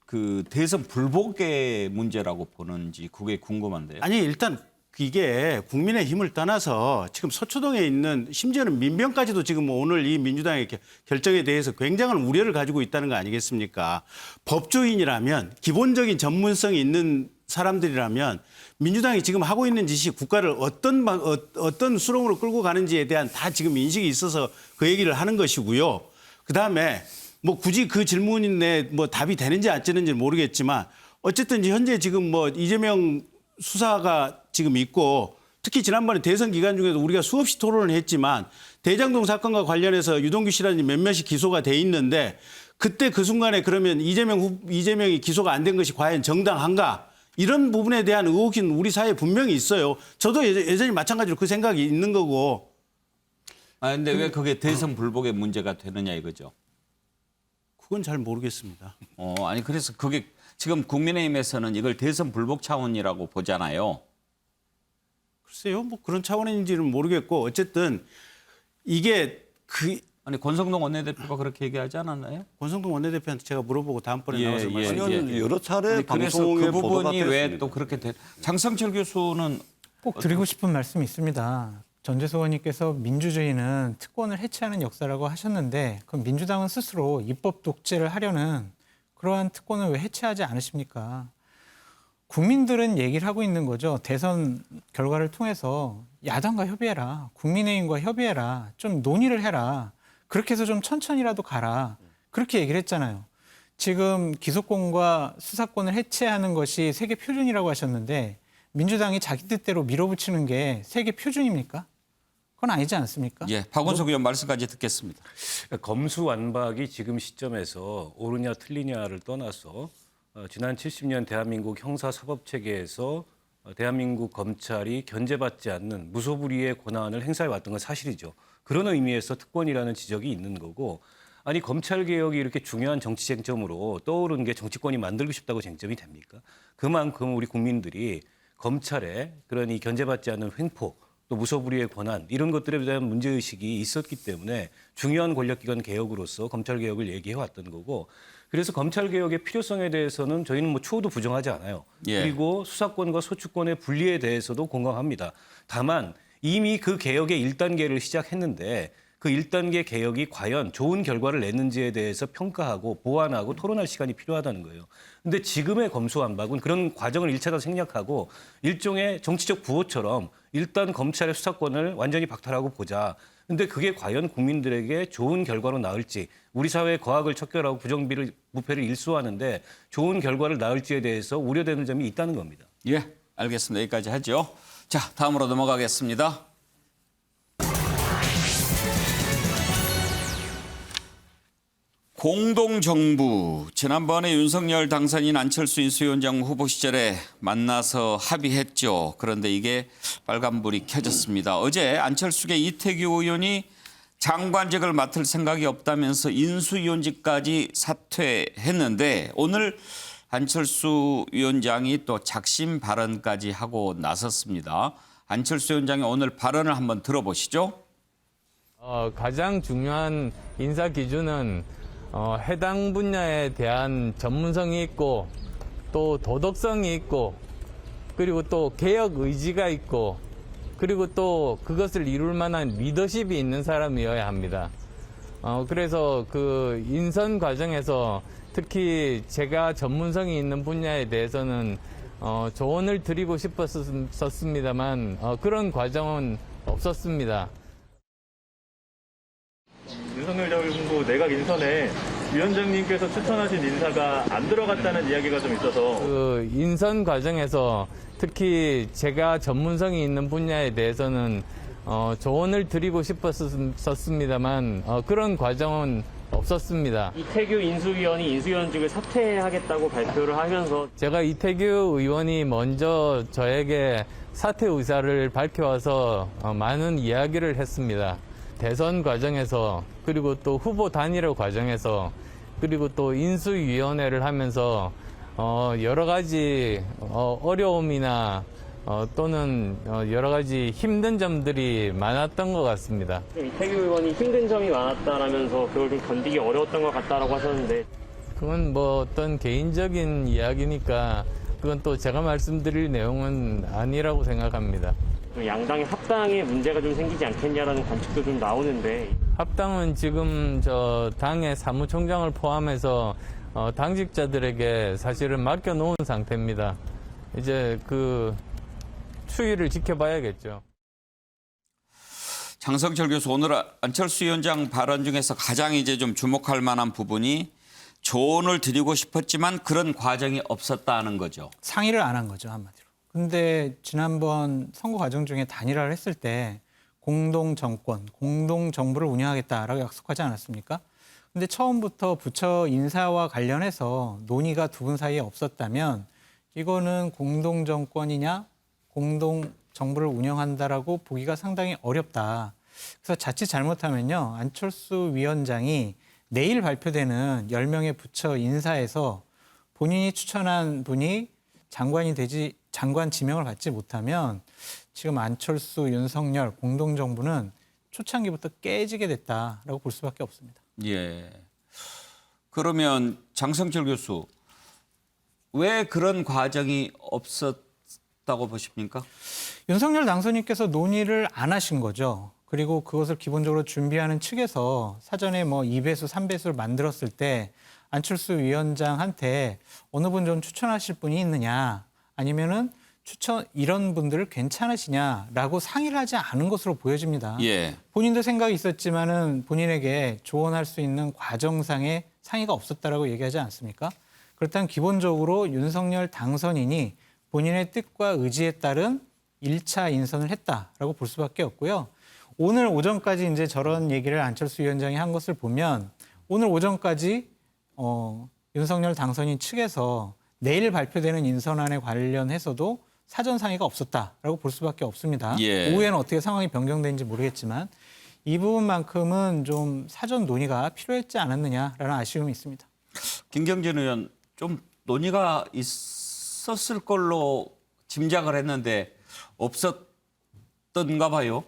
그 대선 불복의 문제라고 보는지 그게 궁금한데요. 아니 일단 이게 국민의힘을 떠나서 지금 서초동에 있는 심지어는 민병까지도 지금 오늘 이 민주당의 결정에 대해서 굉장한 우려를 가지고 있다는 거 아니겠습니까? 법조인이라면 기본적인 전문성이 있는 사람들이라면 민주당이 지금 하고 있는 짓이 국가를 어떤 수렁으로 끌고 가는지에 대한 다 지금 인식이 있어서 그 얘기를 하는 것이고요. 그다음에 뭐 굳이 그 질문인데 뭐 답이 되는지 안 되는지 모르겠지만 어쨌든 현재 지금 뭐 이재명 수사가 지금 있고 특히 지난번에 대선 기간 중에도 우리가 수없이 토론을 했지만 대장동 사건과 관련해서 유동규 씨라든지 몇몇이 기소가 돼 있는데 그때 그 순간에 그러면 이재명이 기소가 안 된 것이 과연 정당한가? 이런 부분에 대한 의혹이 우리 사회에 분명히 있어요. 저도 여전히 마찬가지로 그 생각이 있는 거고. 근데 왜 그게 대선 불복의 문제가 되느냐 이거죠. 그건 잘 모르겠습니다. 아니 그래서 그게 지금 국민의힘에서는 이걸 대선 불복 차원이라고 보잖아요. 글쎄요, 뭐 그런 차원인지는 모르겠고 어쨌든 이게 아니 권성동 원내대표가 그렇게 얘기하지 않았나요? 권성동 원내대표한테 제가 물어보고 다음번에 나와서 아니, 여러 차례 그래서 방송에 그 보도가 부분이 왜 됐습니다. 또 그렇게 장성철 교수는 꼭 드리고 싶은 말씀이 있습니다. 전재수 의원님께서 민주주의는 특권을 해체하는 역사라고 하셨는데 그럼 민주당은 스스로 입법 독재를 하려는 그러한 특권을 왜 해체하지 않으십니까? 국민들은 얘기를 하고 있는 거죠. 대선 결과를 통해서 야당과 협의해라. 국민의힘과 협의해라. 좀 논의를 해라. 그렇게 해서 좀 천천히라도 가라. 그렇게 얘기를 했잖아요. 지금 기소권과 수사권을 해체하는 것이 세계 표준이라고 하셨는데 민주당이 자기 뜻대로 밀어붙이는 게 세계 표준입니까? 그건 아니지 않습니까? 예, 박원석 의원 말씀까지 듣겠습니다. 검수완박이 지금 시점에서 옳으냐 틀리냐를 떠나서 지난 70년 대한민국 형사사법체계에서 대한민국 검찰이 견제받지 않는 무소불위의 권한을 행사해 왔던 건 사실이죠. 그런 의미에서 특권이라는 지적이 있는 거고 아니 검찰개혁이 이렇게 중요한 정치 쟁점으로 떠오르는 게 정치권이 만들고 싶다고 쟁점이 됩니까? 그만큼 우리 국민들이 검찰의 그런 이 견제받지 않는 횡포 또 무소불위의 권한 이런 것들에 대한 문제의식이 있었기 때문에 중요한 권력기관 개혁으로서 검찰개혁을 얘기해왔던 거고 그래서 검찰개혁의 필요성에 대해서는 저희는 뭐 추호도 부정하지 않아요. 예. 그리고 수사권과 소추권의 분리에 대해서도 공감합니다. 다만 이미 그 개혁의 1단계를 시작했는데 그 1단계 개혁이 과연 좋은 결과를 냈는지에 대해서 평가하고 보완하고 토론할 시간이 필요하다는 거예요. 근데 지금의 검수완박은 그런 과정을 1차로 생략하고 일종의 정치적 구호처럼 일단 검찰의 수사권을 완전히 박탈하고 보자. 근데 그게 과연 국민들에게 좋은 결과로 나올지 우리 사회의 거악을 척결하고 부정비를 부패를 일소하는데 좋은 결과를 낳을지에 대해서 우려되는 점이 있다는 겁니다. 예, 알겠습니다. 여기까지 하죠. 자, 다음으로 넘어가겠습니다. 공동정부, 지난번에 윤석열 당선인 안철수 인수위원장 후보 시절에 만나서 합의했죠. 그런데 이게 빨간불이 켜졌습니다. 어제 안철수계 이태규 의원이 장관직을 맡을 생각이 없다면서 인수위원직까지 사퇴했는데 오늘 안철수 위원장이 또 작심 발언까지 하고 나섰습니다. 안철수 위원장의 오늘 발언을 한번 들어보시죠. 가장 중요한 인사 기준은 해당 분야에 대한 전문성이 있고 또 도덕성이 있고 그리고 또 개혁 의지가 있고 그리고 또 그것을 이룰 만한 리더십이 있는 사람이어야 합니다. 그래서 그 인선 과정에서 특히 제가 전문성이 있는 분야에 대해서는 조언을 드리고 싶었습니다만 그런 과정은 없었습니다. 윤석열 전 후보 내각 인선에 위원장님께서 추천하신 인사가 안 들어갔다는 이야기가 좀 있어서 그 인선 과정에서 특히 제가 전문성이 있는 분야에 대해서는 조언을 드리고 싶었습니다만 그런 과정은 없었습니다. 이태규 인수위원이 인수위원직을 사퇴하겠다고 발표를 하면서 제가 이태규 의원이 먼저 저에게 사퇴 의사를 밝혀와서 많은 이야기를 했습니다. 대선 과정에서 그리고 또 후보 단일화 과정에서 그리고 또 인수위원회를 하면서 여러 가지 어려움이나 또는 여러 가지 힘든 점들이 많았던 것 같습니다. 이태규 의원이 힘든 점이 많았다라면서 그걸 좀 견디기 어려웠던 것 같다라고 하셨는데 그건 뭐 어떤 개인적인 이야기니까 그건 또 제가 말씀드릴 내용은 아니라고 생각합니다. 양당의 합당에 문제가 좀 생기지 않겠냐라는 관측도 좀 나오는데 합당은 지금 저 당의 사무총장을 포함해서 당직자들에게 사실은 맡겨놓은 상태입니다. 이제 그 추이를 지켜봐야겠죠. 장성철 교수, 오늘 안철수 위원장 발언 중에서 가장 이제 좀 주목할 만한 부분이 조언을 드리고 싶었지만 그런 과정이 없었다는 거죠. 상의를 안 한 거죠, 한마디로. 근데 지난번 선거 과정 중에 단일화를 했을 때 공동정권, 공동정부를 운영하겠다라고 약속하지 않았습니까? 근데 처음부터 부처 인사와 관련해서 논의가 두 분 사이에 없었다면 이거는 공동정권이냐 공동정부를 운영한다라고 보기가 상당히 어렵다. 그래서 자칫 잘못하면요. 안철수 위원장이 내일 발표되는 10명의 부처 인사에서 본인이 추천한 분이 장관이 되지 장관 지명을 받지 못하면 지금 안철수, 윤석열 공동정부는 초창기부터 깨지게 됐다라고 볼 수밖에 없습니다. 예. 그러면 장성철 교수, 왜 그런 과정이 없었다고 보십니까? 윤석열 당선인께서 논의를 안 하신 거죠. 그리고 그것을 기본적으로 준비하는 측에서 사전에 뭐 2배수, 3배수를 만들었을 때 안철수 위원장한테 어느 분 좀 추천하실 분이 있느냐, 아니면은 이런 분들을 괜찮으시냐라고 상의를 하지 않은 것으로 보여집니다. 예. 본인도 생각이 있었지만은 본인에게 조언할 수 있는 과정상의 상의가 없었다라고 얘기하지 않습니까? 그렇다면 기본적으로 윤석열 당선인이 본인의 뜻과 의지에 따른 1차 인선을 했다라고 볼 수밖에 없고요. 오늘 오전까지 이제 저런 얘기를 안철수 위원장이 한 것을 보면 오늘 오전까지 윤석열 당선인 측에서 내일 발표되는 인선안에 관련해서도 사전 상의가 없었다라고 볼 수밖에 없습니다. 예. 오후에는 어떻게 상황이 변경되는지 모르겠지만 이 부분만큼은 좀 사전 논의가 필요했지 않았느냐라는 아쉬움이 있습니다. 김경진 의원, 좀 논의가 있었을 걸로 짐작을 했는데 없었던가 봐요.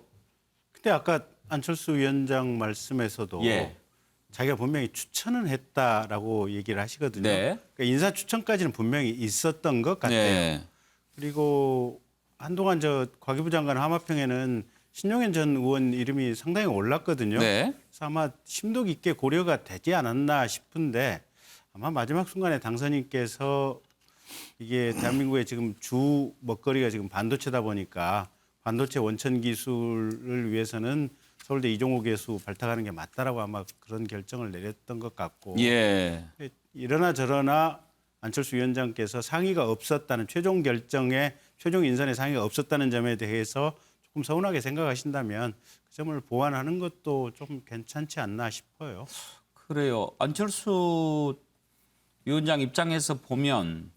근데 아까 안철수 위원장 말씀에서도 예. 자기가 분명히 추천은 했다라고 얘기를 하시거든요. 네. 그러니까 인사 추천까지는 분명히 있었던 것 같아요. 네. 그리고 한동안 저 과기부 장관 하마평에는 신용현 전 의원 이름이 상당히 올랐거든요. 네. 그래서 아마 심도 깊게 고려가 되지 않았나 싶은데 아마 마지막 순간에 당선인께서 이게 대한민국의 지금 주 먹거리가 지금 반도체다 보니까 반도체 원천 기술을 위해서는 서울대 이종호 교수 발탁하는 게 맞다라고 아마 그런 결정을 내렸던 것 같고. 예. 이러나 저러나 안철수 위원장께서 상의가 없었다는 최종 결정에 최종 인선에 상의가 없었다는 점에 대해서 조금 서운하게 생각하신다면 그 점을 보완하는 것도 좀 괜찮지 않나 싶어요. 그래요. 안철수 위원장 입장에서 보면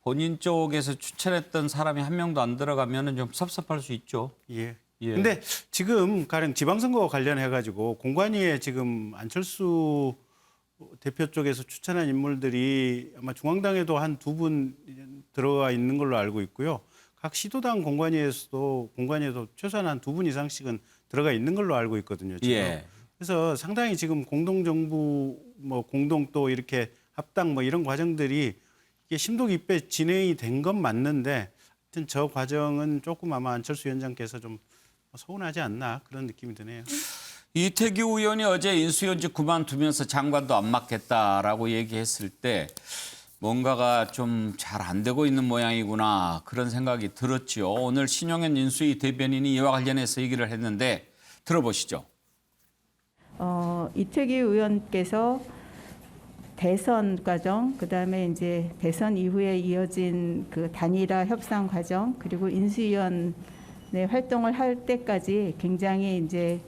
본인 쪽에서 추천했던 사람이 한 명도 안 들어가면 좀 섭섭할 수 있죠. 예. 예. 근데 지금 가령 지방선거와 관련해 가지고 공관위에 지금 안철수 대표 쪽에서 추천한 인물들이 아마 중앙당에도 한 2분 들어가 있는 걸로 알고 있고요. 각 시도당 공관위에도 최소한 한 2분 이상씩은 들어가 있는 걸로 알고 있거든요. 지금. 예. 그래서 상당히 지금 공동정부 뭐 공동 또 이렇게 합당 뭐 이런 과정들이 이게 심도 깊게 진행이 된 건 맞는데 하여튼 저 과정은 조금 아마 안철수 위원장께서 좀 서운하지 않나 그런 느낌이 드네요. 이태규 의원이 어제 인수위원직 그만두면서 장관도 안 맡겠다라고 얘기했을 때 뭔가가 좀 잘 안 되고 있는 모양이구나 그런 생각이 들었죠. 오늘 신용현 인수위 대변인이 이와 관련해서 얘기를 했는데 들어보시죠. 이태규 의원께서 대선 과정, 그다음에 이제 대선 이후에 이어진 그 단일화 협상 과정, 그리고 인수위원회 활동을 할 때까지 굉장히 이제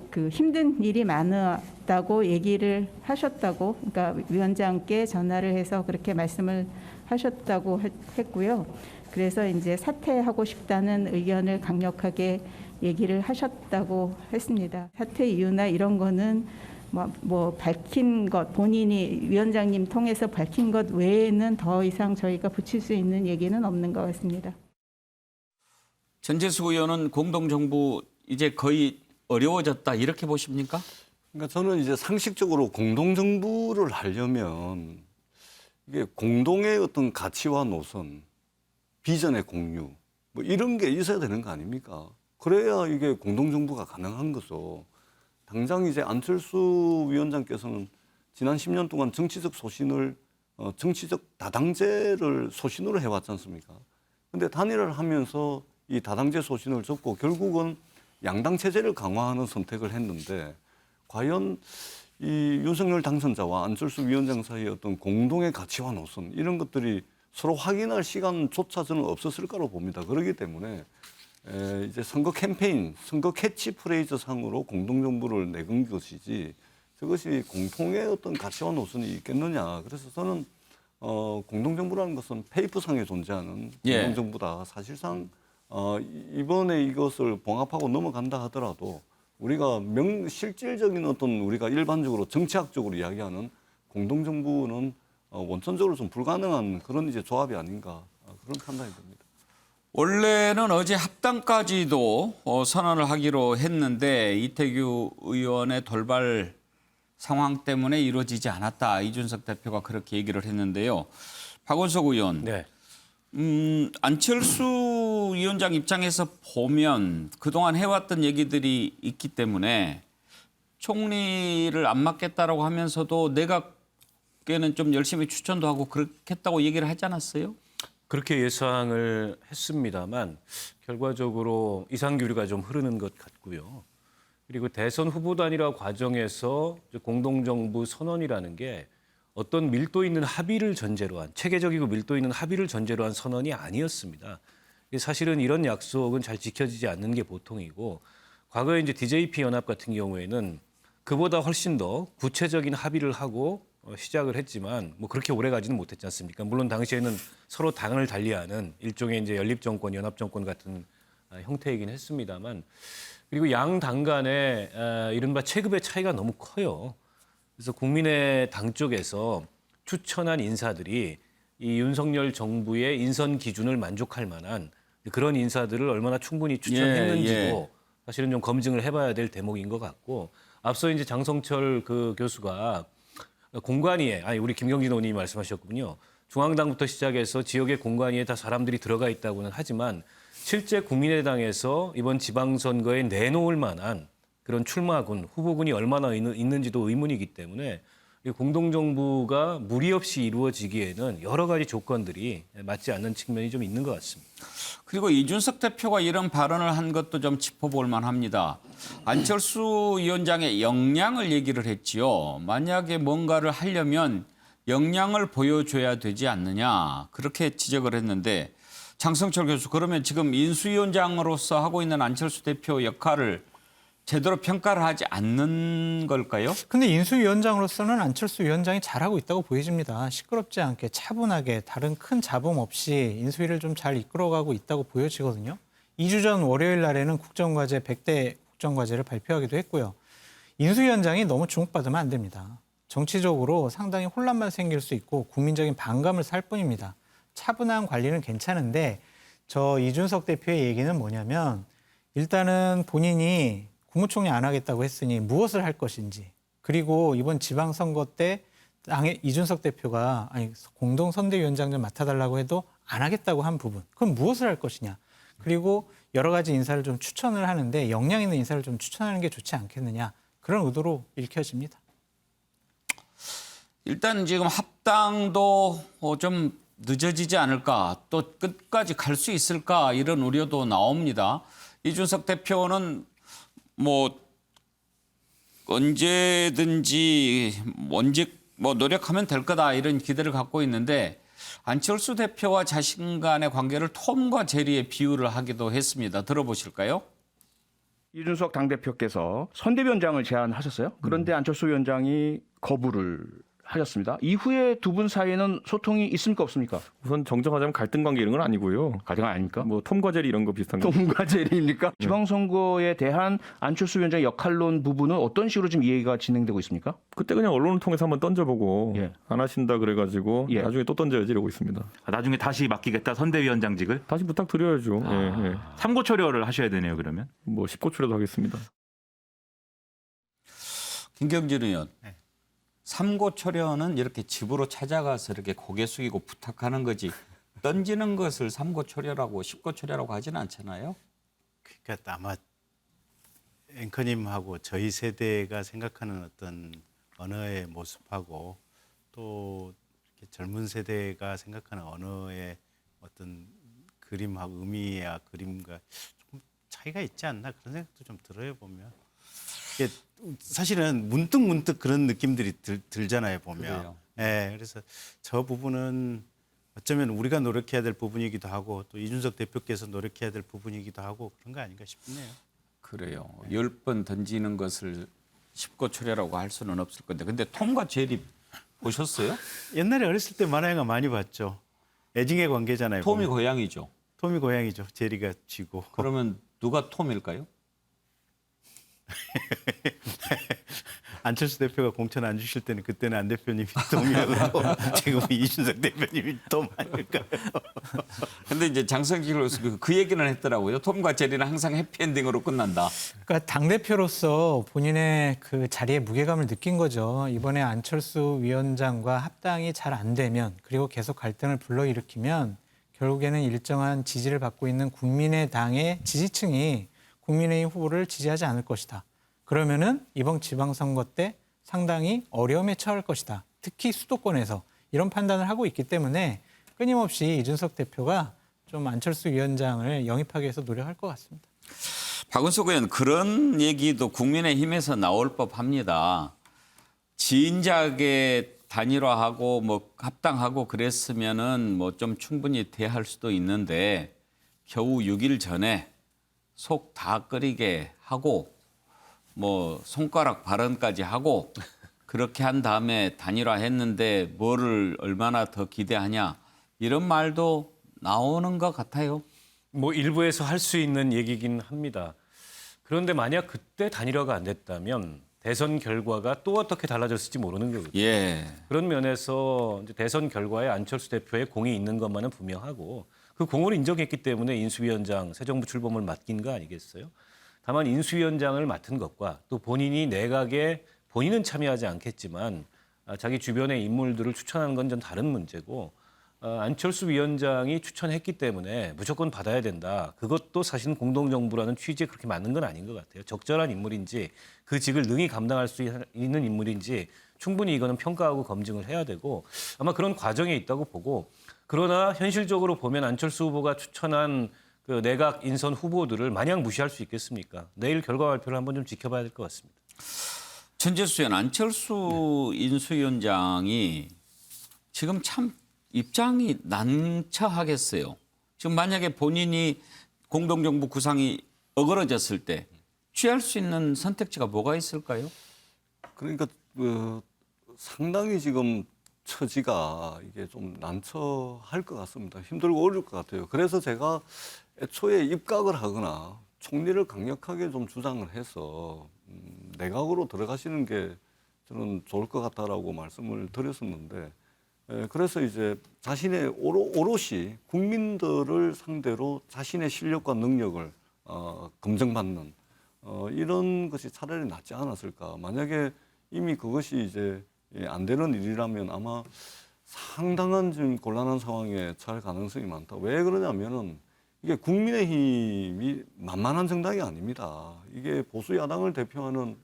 그 힘든 일이 많았다고 얘기를 하셨다고, 그러니까 위원장께 전화를 해서 그렇게 말씀을 하셨다고 했고요. 그래서 이제 사퇴하고 싶다는 의견을 강력하게 얘기를 하셨다고 했습니다. 사퇴 이유나 이런 거는 뭐 밝힌 것, 본인이 위원장님 통해서 밝힌 것 외에는 더 이상 저희가 붙일 수 있는 얘기는 없는 것 같습니다. 전재수 의원은 공동정부 이제 거의 어려워졌다 이렇게 보십니까? 그러니까 저는 이제 상식적으로 공동정부를 하려면 이게 공동의 어떤 가치와 노선, 비전의 공유 뭐 이런 게 있어야 되는 거 아닙니까? 그래야 이게 공동정부가 가능한 거죠. 당장 이제 안철수 위원장께서는 지난 10년 동안 정치적 소신을 정치적 다당제를 소신으로 해왔지 않습니까? 근데 단일화를 하면서 이 다당제 소신을 접고 결국은 양당 체제를 강화하는 선택을 했는데 과연 이 윤석열 당선자와 안철수 위원장 사이의 어떤 공동의 가치와 노선 이런 것들이 서로 확인할 시간조차 저는 없었을 거라고 봅니다. 그렇기 때문에 이제 선거 캠페인, 선거 캐치프레이즈 상으로 공동정부를 내건 것이지 저것이 공통의 어떤 가치와 노선이 있겠느냐. 그래서 저는 공동정부라는 것은 페이퍼상에 존재하는 공동정부다. 사실상 이번에 이것을 봉합하고 넘어간다 하더라도 우리가 실질적인 어떤 우리가 일반적으로 정치학적으로 이야기하는 공동정부는 원천적으로 좀 불가능한 그런 이제 조합이 아닌가 그런 판단이 듭니다. 원래는 어제 합당까지도 선언을 하기로 했는데 이태규 의원의 돌발 상황 때문에 이루어지지 않았다. 이준석 대표가 그렇게 얘기를 했는데요. 박원석 의원, 안철수 위원장 입장에서 보면 그동안 해왔던 얘기들이 있기 때문에 총리를 안 맡겠다라고 하면서도 내각에는 좀 열심히 추천도 하고 그렇겠다고 얘기를 하지 않았어요? 그렇게 예상을 했습니다만 결과적으로 이상규리가 좀 흐르는 것 같고요. 그리고 대선 후보 단일화 과정에서 공동정부 선언이라는 게 어떤 밀도 있는 합의를 전제로 한, 체계적이고 밀도 있는 합의를 전제로 한 선언이 아니었습니다. 사실은 이런 약속은 잘 지켜지지 않는 게 보통이고, 과거에 이제 DJP 연합 같은 경우에는 그보다 훨씬 더 구체적인 합의를 하고 시작을 했지만 뭐 그렇게 오래 가지는 못했지 않습니까? 물론 당시에는 서로 당을 달리하는 일종의 이제 연립정권, 연합정권 같은 형태이긴 했습니다만, 그리고 양 당 간의 이른바 체급의 차이가 너무 커요. 그래서 국민의당 쪽에서 추천한 인사들이 이 윤석열 정부의 인선 기준을 만족할 만한 그런 인사들을 얼마나 충분히 추천했는지도 사실은 좀 검증을 해봐야 될 대목인 것 같고, 앞서 이제 장성철 그 교수가 공관위에, 아니 우리 김경진 의원님이 말씀하셨군요. 중앙당부터 시작해서 지역의 공관위에 다 사람들이 들어가 있다고는 하지만 실제 국민의당에서 이번 지방선거에 내놓을 만한 그런 출마군, 후보군이 얼마나 있는지도 의문이기 때문에 공동정부가 무리 없이 이루어지기에는 여러 가지 조건들이 맞지 않는 측면이 좀 있는 것 같습니다. 그리고 이준석 대표가 이런 발언을 한 것도 좀 짚어볼 만합니다. 안철수 위원장의 역량을 얘기를 했지요. 만약에 뭔가를 하려면 역량을 보여줘야 되지 않느냐, 그렇게 지적을 했는데, 장성철 교수, 그러면 지금 인수위원장으로서 하고 있는 안철수 대표 역할을 제대로 평가를 하지 않는 걸까요? 근데 인수위원장으로서는 안철수 위원장이 잘하고 있다고 보여집니다. 시끄럽지 않게 차분하게 다른 큰 잡음 없이 인수위를 좀 잘 이끌어가고 있다고 보여지거든요. 2주 전 월요일 날에는 국정과제 100대 국정과제를 발표하기도 했고요. 인수위원장이 너무 주목받으면 안 됩니다. 정치적으로 상당히 혼란만 생길 수 있고 국민적인 반감을 살 뿐입니다. 차분한 관리는 괜찮은데 저 이준석 대표의 얘기는 뭐냐면, 일단은 본인이 국무총리 안 하겠다고 했으니 무엇을 할 것인지, 그리고 이번 지방선거 때 이준석 대표가 공동선대위원장 좀 맡아달라고 해도 안 하겠다고 한 부분, 그럼 무엇을 할 것이냐, 그리고 여러 가지 인사를 좀 추천을 하는데 역량 있는 인사를 좀 추천하는 게 좋지 않겠느냐, 그런 의도로 읽혀집니다. 일단 지금 합당도 좀 늦어지지 않을까, 또 끝까지 갈 수 있을까, 이런 우려도 나옵니다. 이준석 대표는 뭐 언제든지 노력하면 될 거다, 이런 기대를 갖고 있는데, 안철수 대표와 자신 간의 관계를 톰과 제리의 비유를 하기도 했습니다. 들어보실까요? 이준석 당대표께서 선대위원장을 제안하셨어요. 그런데 안철수 위원장이 거부를 하셨습니다. 이후에 두 분 사이에는 소통이 있습니까, 없습니까? 우선 정정하자면 갈등 관계 이런 건 아니고요. 갈등 아닙니까? 뭐 톰과 제리 이런 거 비슷한 거. 톰과 제리입니까? 지방선거에 대한 안철수 위원장의 역할론 부분은 어떤 식으로 지금 이해가 진행되고 있습니까? 그때 그냥 언론을 통해서 한번 던져보고 안 하신다 그래가지고 나중에 또 던져야지 이러고 있습니다. 나중에 다시 맡기겠다, 선대위원장직을? 다시 부탁드려야죠. 삼고초려를 하셔야 되네요, 그러면. 뭐 10고초려도 하겠습니다. 김경진 의원. 삼고초려는 이렇게 집으로 찾아가서 이렇게 고개 숙이고 부탁하는 거지, 던지는 것을 삼고초려라고 10고초려라고 하지는 않잖아요. 그러니까 아마 앵커님하고 저희 세대가 생각하는 어떤 언어의 모습하고 또 젊은 세대가 생각하는 언어의 어떤 그림하고 의미와 그림과 조금 차이가 있지 않나, 그런 생각도 좀 들어요, 보면. 이게 사실은 문득 그런 느낌들이 들잖아요, 보면. 네, 그래서 저 부분은 어쩌면 우리가 노력해야 될 부분이기도 하고, 또 이준석 대표께서 노력해야 될 부분이기도 하고, 그런 거 아닌가 싶네요. 그래요. 10번 던지는 것을 10고초려라고 할 수는 없을 건데, 근데 톰과 제리 보셨어요? 옛날에 어렸을 때 만화영화 많이 봤죠. 애증의 관계잖아요. 톰이 고양이죠. 톰이 고양이죠. 제리가 쥐고. 그러면 누가 톰일까요? 안철수 대표가 공천 안 주실 때는 그때는 안 대표님이 동의하고 지금은 이준석 대표님이 톰 아닐까요? 근데 이제 장성기 교수 그 얘기는 했더라고요. 톰과 제리는 항상 해피엔딩으로 끝난다. 그러니까 당대표로서 본인의 그 자리에 무게감을 느낀 거죠. 이번에 안철수 위원장과 합당이 잘 안 되면 그리고 계속 갈등을 불러일으키면 결국에는 일정한 지지를 받고 있는 국민의당의 지지층이 국민의힘 후보를 지지하지 않을 것이다. 그러면은 이번 지방선거 때 상당히 어려움에 처할 것이다. 특히 수도권에서 이런 판단을 하고 있기 때문에 끊임없이 이준석 대표가 좀 안철수 위원장을 영입하기 위해서 노력할 것 같습니다. 박은석 의원 그런 얘기도 국민의힘에서 나올 법합니다. 진작에 단일화하고 뭐 합당하고 그랬으면은 뭐 좀 충분히 대할 수도 있는데 겨우 6일 전에 속 다 끓이게 하고 뭐 손가락 발언까지 하고 그렇게 한 다음에 단일화했는데 뭐를 얼마나 더 기대하냐 이런 말도 나오는 것 같아요. 뭐 일부에서 할 수 있는 얘기긴 합니다. 그런데 만약 그때 단일화가 안 됐다면 대선 결과가 또 어떻게 달라졌을지 모르는 거거든요. 예. 그런 면에서 이제 대선 결과에 안철수 대표의 공이 있는 것만은 분명하고 그 공을 인정했기 때문에 인수위원장 새 정부 출범을 맡긴 거 아니겠어요? 다만 인수위원장을 맡은 것과 또 본인이 내각에 본인은 참여하지 않겠지만 자기 주변의 인물들을 추천하는 건 좀 다른 문제고 안철수 위원장이 추천했기 때문에 무조건 받아야 된다. 그것도 사실은 공동정부라는 취지에 그렇게 맞는 건 아닌 것 같아요. 적절한 인물인지 그 직을 능히 감당할 수 있는 인물인지 충분히 이거는 평가하고 검증을 해야 되고 아마 그런 과정에 있다고 보고 그러나 현실적으로 보면 안철수 후보가 추천한 그 내각 인선 후보들을 마냥 무시할 수 있겠습니까? 내일 결과 발표를 한번 좀 지켜봐야 될 것 같습니다. 천재수 의원 안철수 인수위원장이 지금 참 입장이 난처하겠어요. 지금 만약에 본인이 공동정부 구상이 어그러졌을 때 취할 수 있는 선택지가 뭐가 있을까요? 그러니까 상당히 지금 처지가 이게 좀 난처할 것 같습니다. 힘들고 어려울 것 같아요. 그래서 제가 애초에 입각을 하거나 총리를 강력하게 좀 주장을 해서 내각으로 들어가시는 게 저는 좋을 것 같다라고 말씀을 드렸었는데 그래서 이제 자신의 오롯이 국민들을 상대로 자신의 실력과 능력을 검증받는 이런 것이 차라리 낫지 않았을까. 만약에 이미 그것이 이제 안 되는 일이라면 아마 상당한 지금 곤란한 상황에 처할 가능성이 많다. 왜 그러냐면은 이게 국민의힘이 만만한 정당이 아닙니다. 이게 보수 야당을 대표하는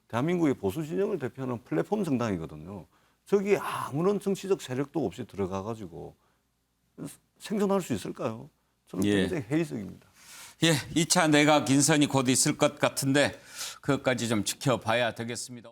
대한민국의 보수 진영을 대표하는 플랫폼 정당이거든요. 저기 아무런 정치적 세력도 없이 들어가가지고 생존할 수 있을까요? 저는 굉장히 회의적입니다. 예, 2차 내각 인선이 곧 있을 것 같은데 그것까지 좀 지켜봐야 되겠습니다.